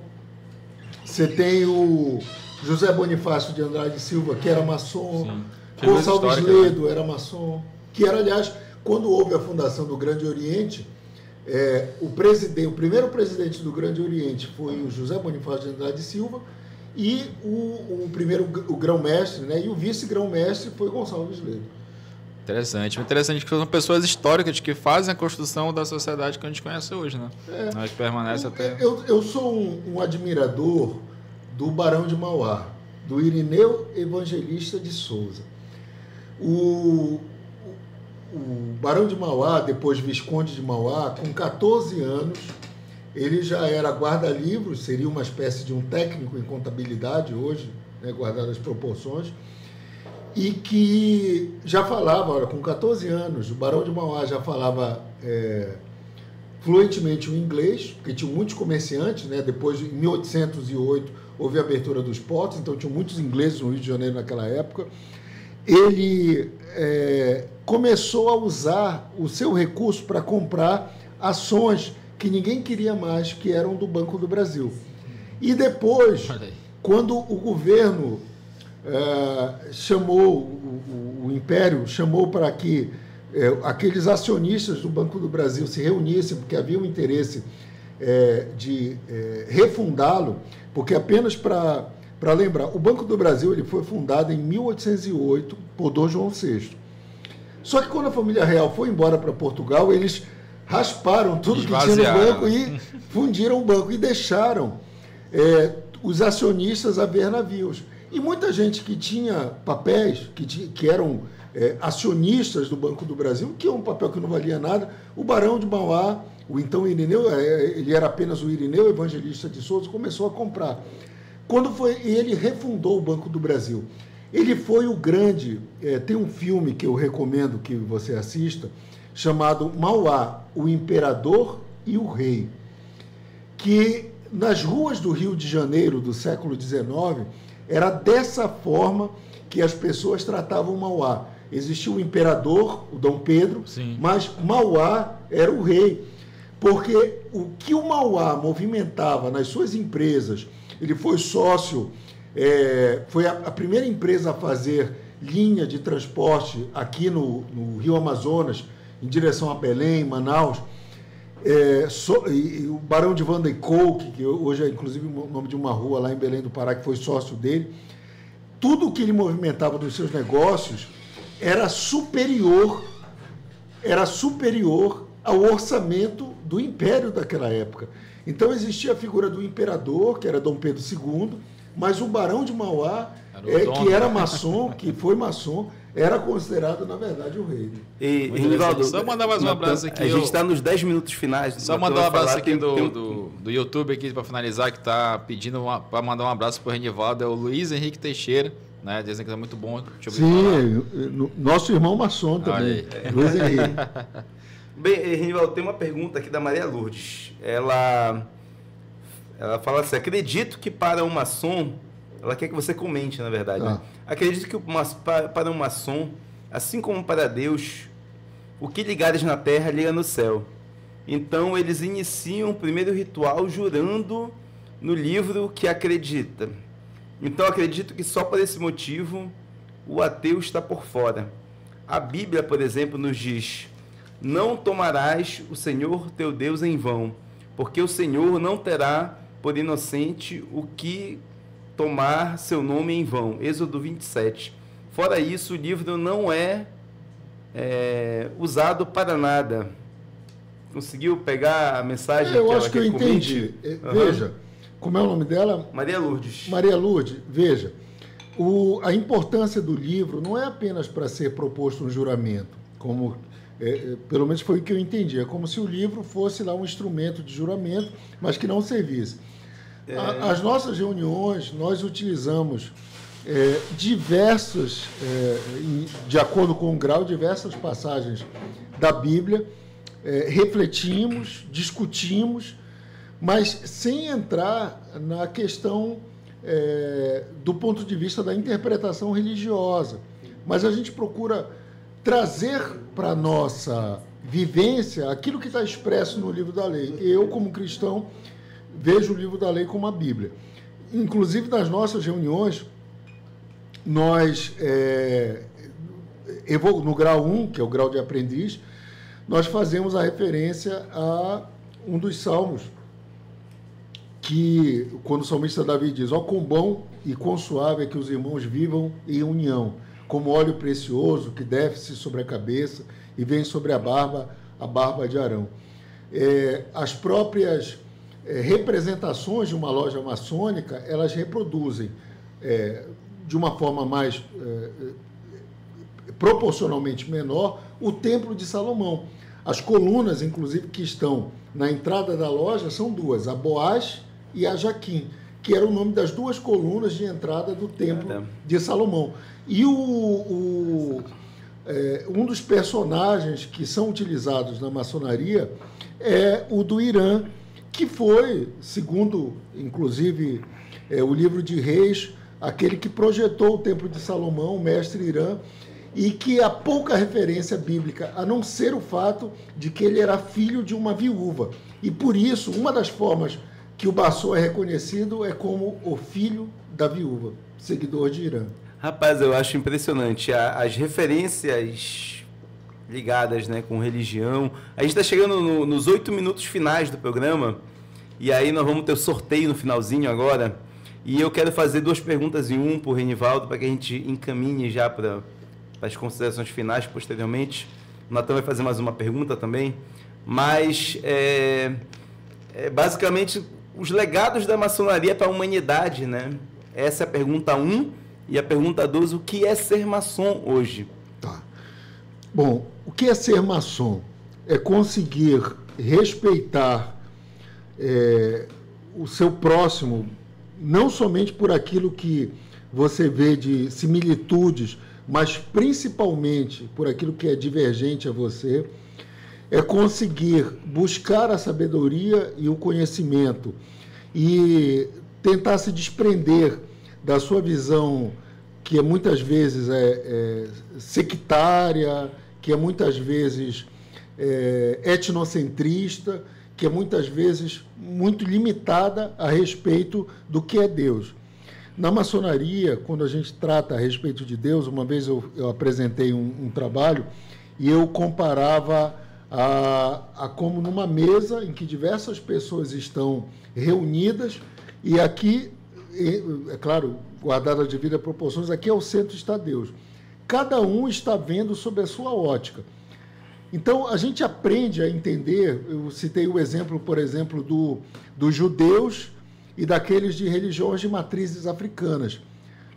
Speaker 7: Você tem o José Bonifácio de Andrade Silva, que era maçom. Gonçalves Ledo era maçom. Que era, aliás, quando houve a fundação do Grande Oriente, o primeiro presidente do Grande Oriente foi o José Bonifácio de Andrade Silva, e o grão-mestre, né, e o vice-grão-mestre foi Gonçalves Ledo.
Speaker 6: Interessante que são pessoas históricas que fazem a construção da sociedade que a gente conhece hoje, né? Que permanece até...
Speaker 7: Eu sou um admirador do Barão de Mauá, do Irineu Evangelista de Souza. O Barão de Mauá, depois Visconde de Mauá, com 14 anos, ele já era guarda-livros, seria uma espécie de um técnico em contabilidade hoje, né, guardadas as proporções, e que já falava, com 14 anos, o Barão de Mauá já falava fluentemente o inglês, porque tinha muitos comerciantes, né, depois, em 1808, houve a abertura dos portos, então tinha muitos ingleses no Rio de Janeiro naquela época. Ele começou a usar o seu recurso para comprar ações que ninguém queria mais, que eram do Banco do Brasil. E depois, quando o governo chamou, o Império chamou para que aqueles acionistas do Banco do Brasil se reunissem, porque havia um interesse de refundá-lo, porque apenas para lembrar, o Banco do Brasil ele foi fundado em 1808 por Dom João VI. Só que quando a família real foi embora para Portugal, eles rasparam tudo que tinha no banco e fundiram o banco e deixaram os acionistas a ver navios. E muita gente que tinha papéis, que eram acionistas do Banco do Brasil, que é um papel que não valia nada, o Barão de Mauá, o então Irineu, ele era apenas o Irineu Evangelista de Souza, começou a comprar. Ele refundou o Banco do Brasil. Ele foi o grande... tem um filme que eu recomendo que você assista, chamado Mauá, o Imperador e o Rei, que nas ruas do Rio de Janeiro do século XIX, era dessa forma que as pessoas tratavam Mauá. Existia o imperador, o Dom Pedro, sim, mas Mauá era o rei. Porque o que o Mauá movimentava nas suas empresas, ele foi sócio, foi a primeira empresa a fazer linha de transporte aqui no Rio Amazonas, em direção a Belém, Manaus, e o Barão de Van de Kolk, que hoje é inclusive o nome de uma rua lá em Belém do Pará, que foi sócio dele, tudo que ele movimentava dos seus negócios era superior ao orçamento do império daquela época. Então existia a figura do imperador, que era Dom Pedro II, mas o Barão de Mauá, que era maçom, que foi maçom, era considerado, na verdade, o rei.
Speaker 5: E, Renivaldo,
Speaker 6: só mandar mais um abraço aqui.
Speaker 5: A gente está nos 10 minutos finais.
Speaker 6: Só mandar um abraço aqui do YouTube aqui para finalizar, que está pedindo para mandar um abraço para o Renivaldo, é o Luiz Henrique Teixeira, né? Dizem que é muito bom.
Speaker 7: Sim, nosso irmão maçom também, Luiz Henrique.
Speaker 5: Bem, Renivaldo, tem uma pergunta aqui da Maria Lourdes. Ela fala assim: acredito que para um maçom, ela quer que você comente, na verdade, né? Acredito que para um maçom, assim como para Deus, o que ligares na terra liga no céu. Então eles iniciam o primeiro ritual jurando no livro que acredita. Então acredito que só por esse motivo o ateu está por fora. A Bíblia, por exemplo, nos diz: não tomarás o Senhor teu Deus em vão, porque o Senhor não terá por inocente o que tomar seu nome em vão. Êxodo 27. Fora isso, o livro não é usado para nada. Conseguiu pegar a mensagem?
Speaker 7: Eu acho que eu entendi. Veja, como é o nome dela?
Speaker 5: Maria Lourdes.
Speaker 7: Maria Lourdes, veja, a importância do livro não é apenas para ser proposto um juramento, como pelo menos foi o que eu entendi. É como se o livro fosse lá um instrumento de juramento, mas que não servisse. As nossas reuniões, nós utilizamos diversas, de acordo com o grau, diversas passagens da Bíblia, refletimos, discutimos, mas sem entrar na questão do ponto de vista da interpretação religiosa. Mas a gente procura trazer para a nossa vivência aquilo que está expresso no livro da lei. Eu, como cristão, vejo o livro da lei como a Bíblia. Inclusive, nas nossas reuniões, nós, no grau 1, que é o grau de aprendiz, nós fazemos a referência a um dos salmos, que, quando o salmista Davi diz: ó, quão bom e quão suave é que os irmãos vivam em união, como óleo precioso que desce sobre a cabeça e vem sobre a barba de Arão. As próprias representações de uma loja maçônica, elas reproduzem de uma forma mais proporcionalmente menor o Templo de Salomão. As colunas, inclusive, que estão na entrada da loja são duas, a Boaz e a Jaquim, que era o nome das duas colunas de entrada do Templo de Salomão. E um dos personagens que são utilizados na maçonaria é o do Irã, que foi, segundo, inclusive, o livro de Reis, aquele que projetou o Templo de Salomão, o mestre Irã, e que há pouca referência bíblica, a não ser o fato de que ele era filho de uma viúva. E por isso, uma das formas que o maçom é reconhecido é como o filho da viúva, seguidor de Irã.
Speaker 5: Rapaz, eu acho impressionante as referências ligadas, né, com religião. A gente está chegando nos 8 minutos finais do programa, e aí nós vamos ter o sorteio no finalzinho agora, e eu quero fazer 2 perguntas em um para o Renivaldo, para que a gente encaminhe já para as considerações finais posteriormente. O Natan vai fazer mais uma pergunta também, mas basicamente os legados da maçonaria para a humanidade, né? Essa é a pergunta 1. E a pergunta 2, o que é ser maçom hoje?
Speaker 7: Tá. Bom, o que é ser maçom? É conseguir respeitar o seu próximo, não somente por aquilo que você vê de similitudes, mas principalmente por aquilo que é divergente a você. É conseguir buscar a sabedoria e o conhecimento e tentar se desprender da sua visão, que muitas vezes sectária, que muitas vezes etnocentrista, que muitas vezes muito limitada a respeito do que é Deus. Na maçonaria, quando a gente trata a respeito de Deus, uma vez eu apresentei um trabalho e eu comparava a como numa mesa em que diversas pessoas estão reunidas e aqui, é claro, guardada as devidas proporções, aqui ao centro está Deus. Cada um está vendo sob a sua ótica. Então, a gente aprende a entender, eu citei o exemplo, por exemplo, dos judeus e daqueles de religiões de matrizes africanas.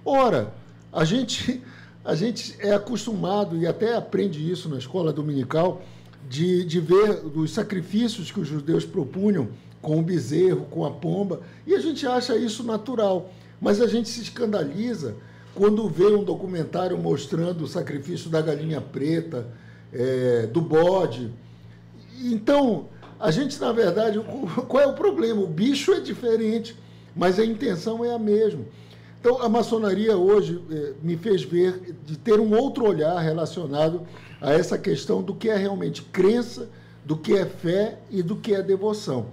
Speaker 7: Ora, a gente é acostumado, e até aprende isso na escola dominical, de ver os sacrifícios que os judeus propunham com o bezerro, com a pomba, e a gente acha isso natural. Mas a gente se escandaliza quando vê um documentário mostrando o sacrifício da galinha preta, do bode. Então, a gente, na verdade, qual é o problema? O bicho é diferente, mas a intenção é a mesma. Então, a maçonaria hoje me fez ver, de ter um outro olhar relacionado a essa questão do que é realmente crença, do que é fé e do que é devoção.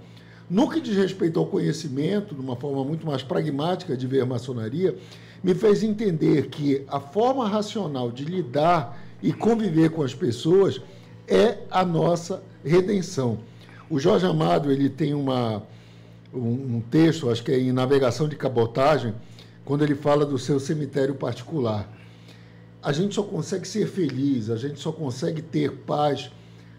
Speaker 7: No que diz respeito ao conhecimento, de uma forma muito mais pragmática de ver a maçonaria, me fez entender que a forma racional de lidar e conviver com as pessoas é a nossa redenção. O Jorge Amado, ele tem um texto, acho que é em Navegação de Cabotagem, quando ele fala do seu cemitério particular. A gente só consegue ser feliz, a gente só consegue ter paz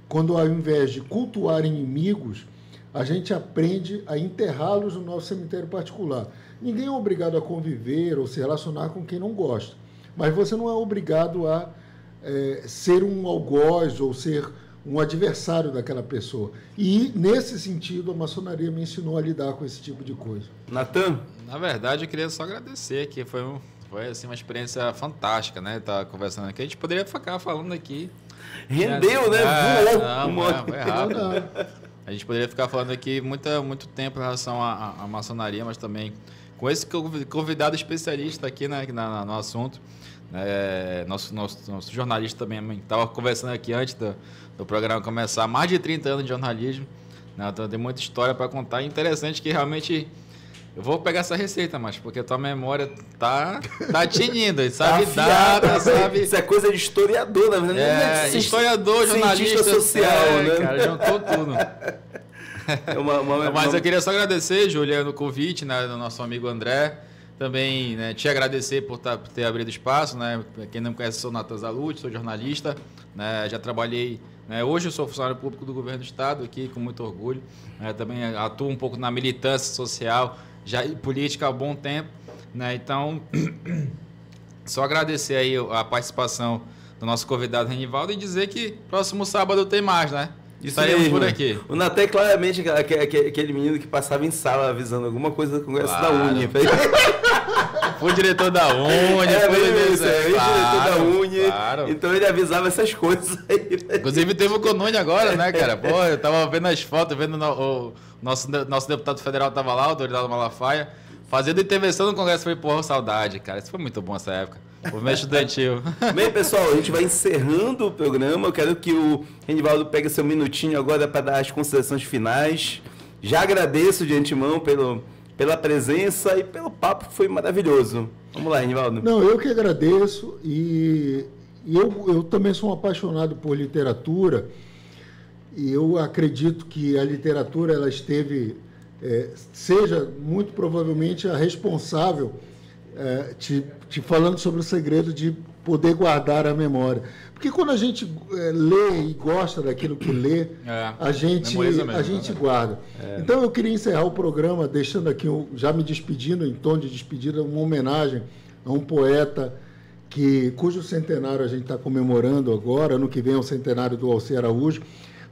Speaker 7: quando, ao invés de cultuar inimigos, a gente aprende a enterrá-los no nosso cemitério particular. Ninguém é obrigado a conviver ou se relacionar com quem não gosta, mas você não é obrigado a ser um algoz ou ser um adversário daquela pessoa. E, nesse sentido, a maçonaria me ensinou a lidar com esse tipo de coisa.
Speaker 5: Natan?
Speaker 6: Na verdade, eu queria só agradecer, que foi assim, uma experiência fantástica, né? Estar conversando aqui. A gente poderia ficar falando aqui.
Speaker 5: Rendeu, né?
Speaker 6: Foi rápido. A gente poderia ficar falando aqui muito tempo em relação à maçonaria, mas também com esse convidado especialista aqui, né, no assunto. Nosso jornalista também estava conversando aqui antes do programa começar, mais de 30 anos de jornalismo, né? Então tem muita história para contar. E interessante que realmente eu vou pegar essa receita, mas porque a tua memória tá tinindo, sabe data, sabe?
Speaker 5: Isso é coisa de historiador, na verdade.
Speaker 6: Historiador, jornalista
Speaker 5: social, né?
Speaker 6: Cara, juntou tudo. Mas eu queria só agradecer, Juliano, o convite, né, do nosso amigo André. Também, né, te agradecer por ter abrido espaço, né? Quem não me conhece, sou Natan Zalucci, sou jornalista, né? Já trabalhei, né? Hoje eu sou funcionário público do governo do estado, aqui com muito orgulho, né? Também atuo um pouco na militância social, já em política há bom tempo, né? Então, só agradecer aí a participação do nosso convidado Renivaldo e dizer que próximo sábado tem mais, né? Estaremos por aqui.
Speaker 5: O Natan é claramente aquele menino que passava em sala avisando alguma coisa do Congresso da Uni.
Speaker 6: Fui diretor da Uni,
Speaker 5: diretor da Uni. Claro. Então ele avisava essas coisas aí.
Speaker 6: Inclusive teve o Conune agora, né, cara? Pô, eu tava vendo as fotos, vendo o nosso deputado federal tava lá, o Doridaldo Malafaia, fazendo intervenção no Congresso. Falei, porra, saudade, cara. Isso foi muito bom essa época. O movimento estudantil.
Speaker 5: Bem, pessoal, a gente vai encerrando o programa. Eu quero que o Renivaldo pegue seu minutinho agora para dar as considerações finais. Já agradeço de antemão pela presença e pelo papo que foi maravilhoso. Vamos lá, Renivaldo.
Speaker 7: Não, eu que agradeço e eu também sou um apaixonado por literatura e eu acredito que a literatura ela seja muito provavelmente a responsável te falando sobre o segredo de poder guardar a memória. Porque quando a gente lê e gosta daquilo que lê, a gente guarda. Então eu queria encerrar o programa deixando aqui, já me despedindo, em tom de despedida, uma homenagem a um poeta cujo centenário a gente está comemorando agora. Ano que vem é o centenário do Alceu Araújo,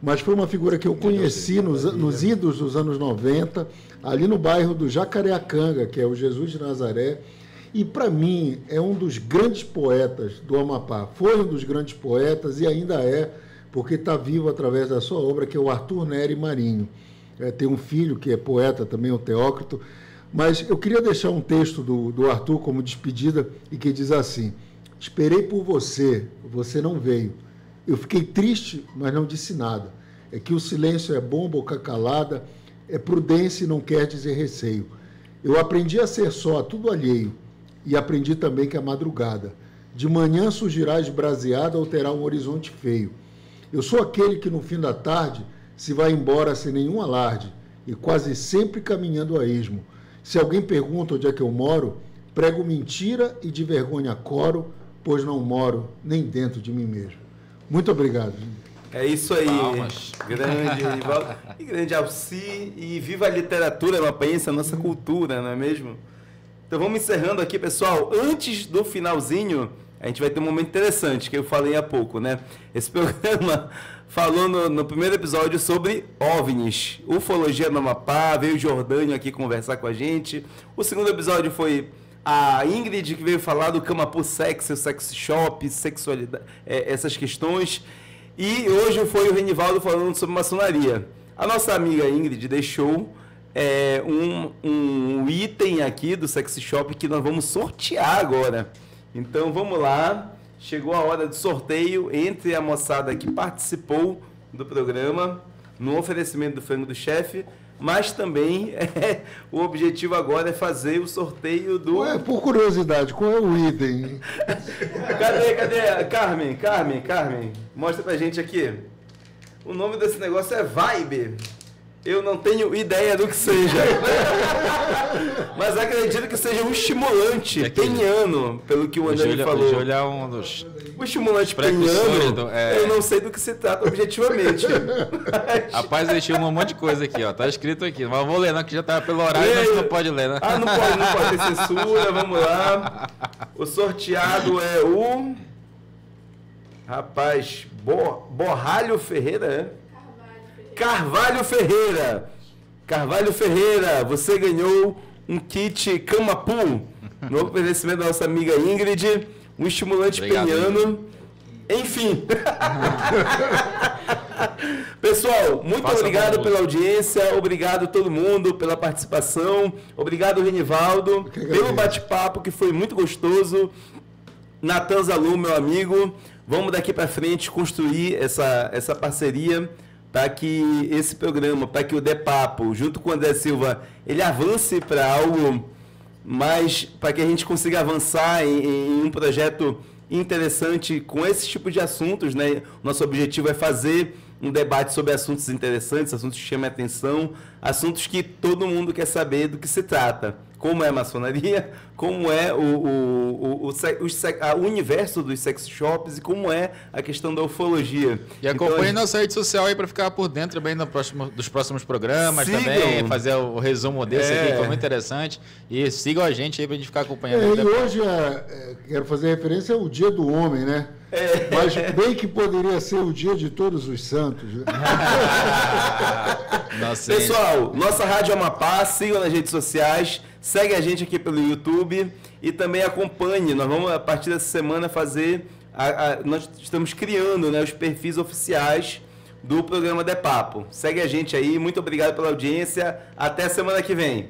Speaker 7: mas foi uma figura que eu conheci nos idos dos anos 90, ali no bairro do Jacareacanga, que é o Jesus de Nazaré. E, para mim, é um dos grandes poetas do Amapá. Foi um dos grandes poetas e ainda é, porque está vivo através da sua obra, que é o Arthur Nery Marinho. Tem um filho que é poeta também, o Teócrito. Mas eu queria deixar um texto do Arthur como despedida e que diz assim: esperei por você, você não veio. Eu fiquei triste, mas não disse nada. É que o silêncio é bom, boca calada, é prudência e não quer dizer receio. Eu aprendi a ser só, tudo alheio. e aprendi também que é madrugada. De manhã surgirá esbraseada ou terá um horizonte feio. Eu sou aquele que no fim da tarde se vai embora sem nenhum alarde e quase sempre caminhando a esmo. Se alguém pergunta onde é que eu moro, prego mentira e de vergonha coro, pois não moro nem dentro de mim mesmo. Muito obrigado.
Speaker 5: É isso aí.
Speaker 6: Palmas.
Speaker 5: Grande Rivaldo. E grande Alci. E viva a literatura amapaense, a nossa cultura, não é mesmo? Então vamos encerrando aqui, pessoal. Antes do finalzinho, a gente vai ter um momento interessante, que eu falei há pouco, né? Esse programa falou no primeiro episódio sobre OVNIs, ufologia no Amapá, veio o Jordânio aqui conversar com a gente. O segundo episódio foi a Ingrid, que veio falar do Camapu Sex, o sex shop, sexualidade, essas questões. E hoje foi o Renivaldo falando sobre maçonaria. A nossa amiga Ingrid deixou um item aqui do sex shop que nós vamos sortear agora. Então vamos lá. Chegou a hora do sorteio entre a moçada que participou do programa, no oferecimento do Frango do Chefe, mas também o objetivo agora é fazer o sorteio do...
Speaker 7: Ué, por curiosidade, qual é o item?
Speaker 5: Cadê? Carmen, mostra pra gente aqui. O nome desse negócio é Vibe. Eu não tenho ideia do que seja. Mas acredito que seja um estimulante peniano, pelo que o André falou.
Speaker 6: Deixa eu olhar um dos...
Speaker 5: O estimulante peniano, eu não sei do que se trata objetivamente.
Speaker 6: Rapaz, eu deixei um monte de coisa aqui, ó. Tá escrito aqui. Mas eu vou ler, não, que já tá pelo horário, mas não pode ler, né?
Speaker 5: Ah, não pode ter censura, vamos lá. O sorteado é o... Rapaz, Borralho Ferreira, é? Carvalho Ferreira, você ganhou um kit Camapu, no oferecimento da nossa amiga Ingrid, um estimulante peniano, enfim. Pessoal, muito obrigado pela audiência, obrigado a todo mundo pela participação, obrigado Renivaldo, pelo bate-papo que foi muito gostoso. Natan Zalu, meu amigo, vamos daqui para frente construir essa parceria, para que esse programa, para que o De Papo, junto com o André Silva, ele avance para algo mais, para que a gente consiga avançar em um projeto interessante com esse tipo de assuntos, né? Nosso objetivo é fazer um debate sobre assuntos interessantes, assuntos que chamem a atenção, assuntos que todo mundo quer saber do que se trata. Como é a maçonaria, como é o universo dos sex shops e como é a questão da ufologia.
Speaker 6: E acompanhe nossa rede social aí para ficar por dentro bem dos próximos programas. Sigam. Também, fazer o resumo desse aqui, que foi muito interessante. E sigam a gente aí para a gente ficar acompanhando.
Speaker 7: E hoje, quero fazer referência ao Dia do Homem, né? Mas bem que poderia ser o Dia de Todos os Santos. Né?
Speaker 5: Pessoal, nossa Rádio Amapá, sigam nas redes sociais, segue a gente aqui pelo YouTube e também acompanhe. Nós vamos, a partir dessa semana, fazer... nós estamos criando, né, os perfis oficiais do programa De Papo. Segue a gente aí, muito obrigado pela audiência. Até semana que vem.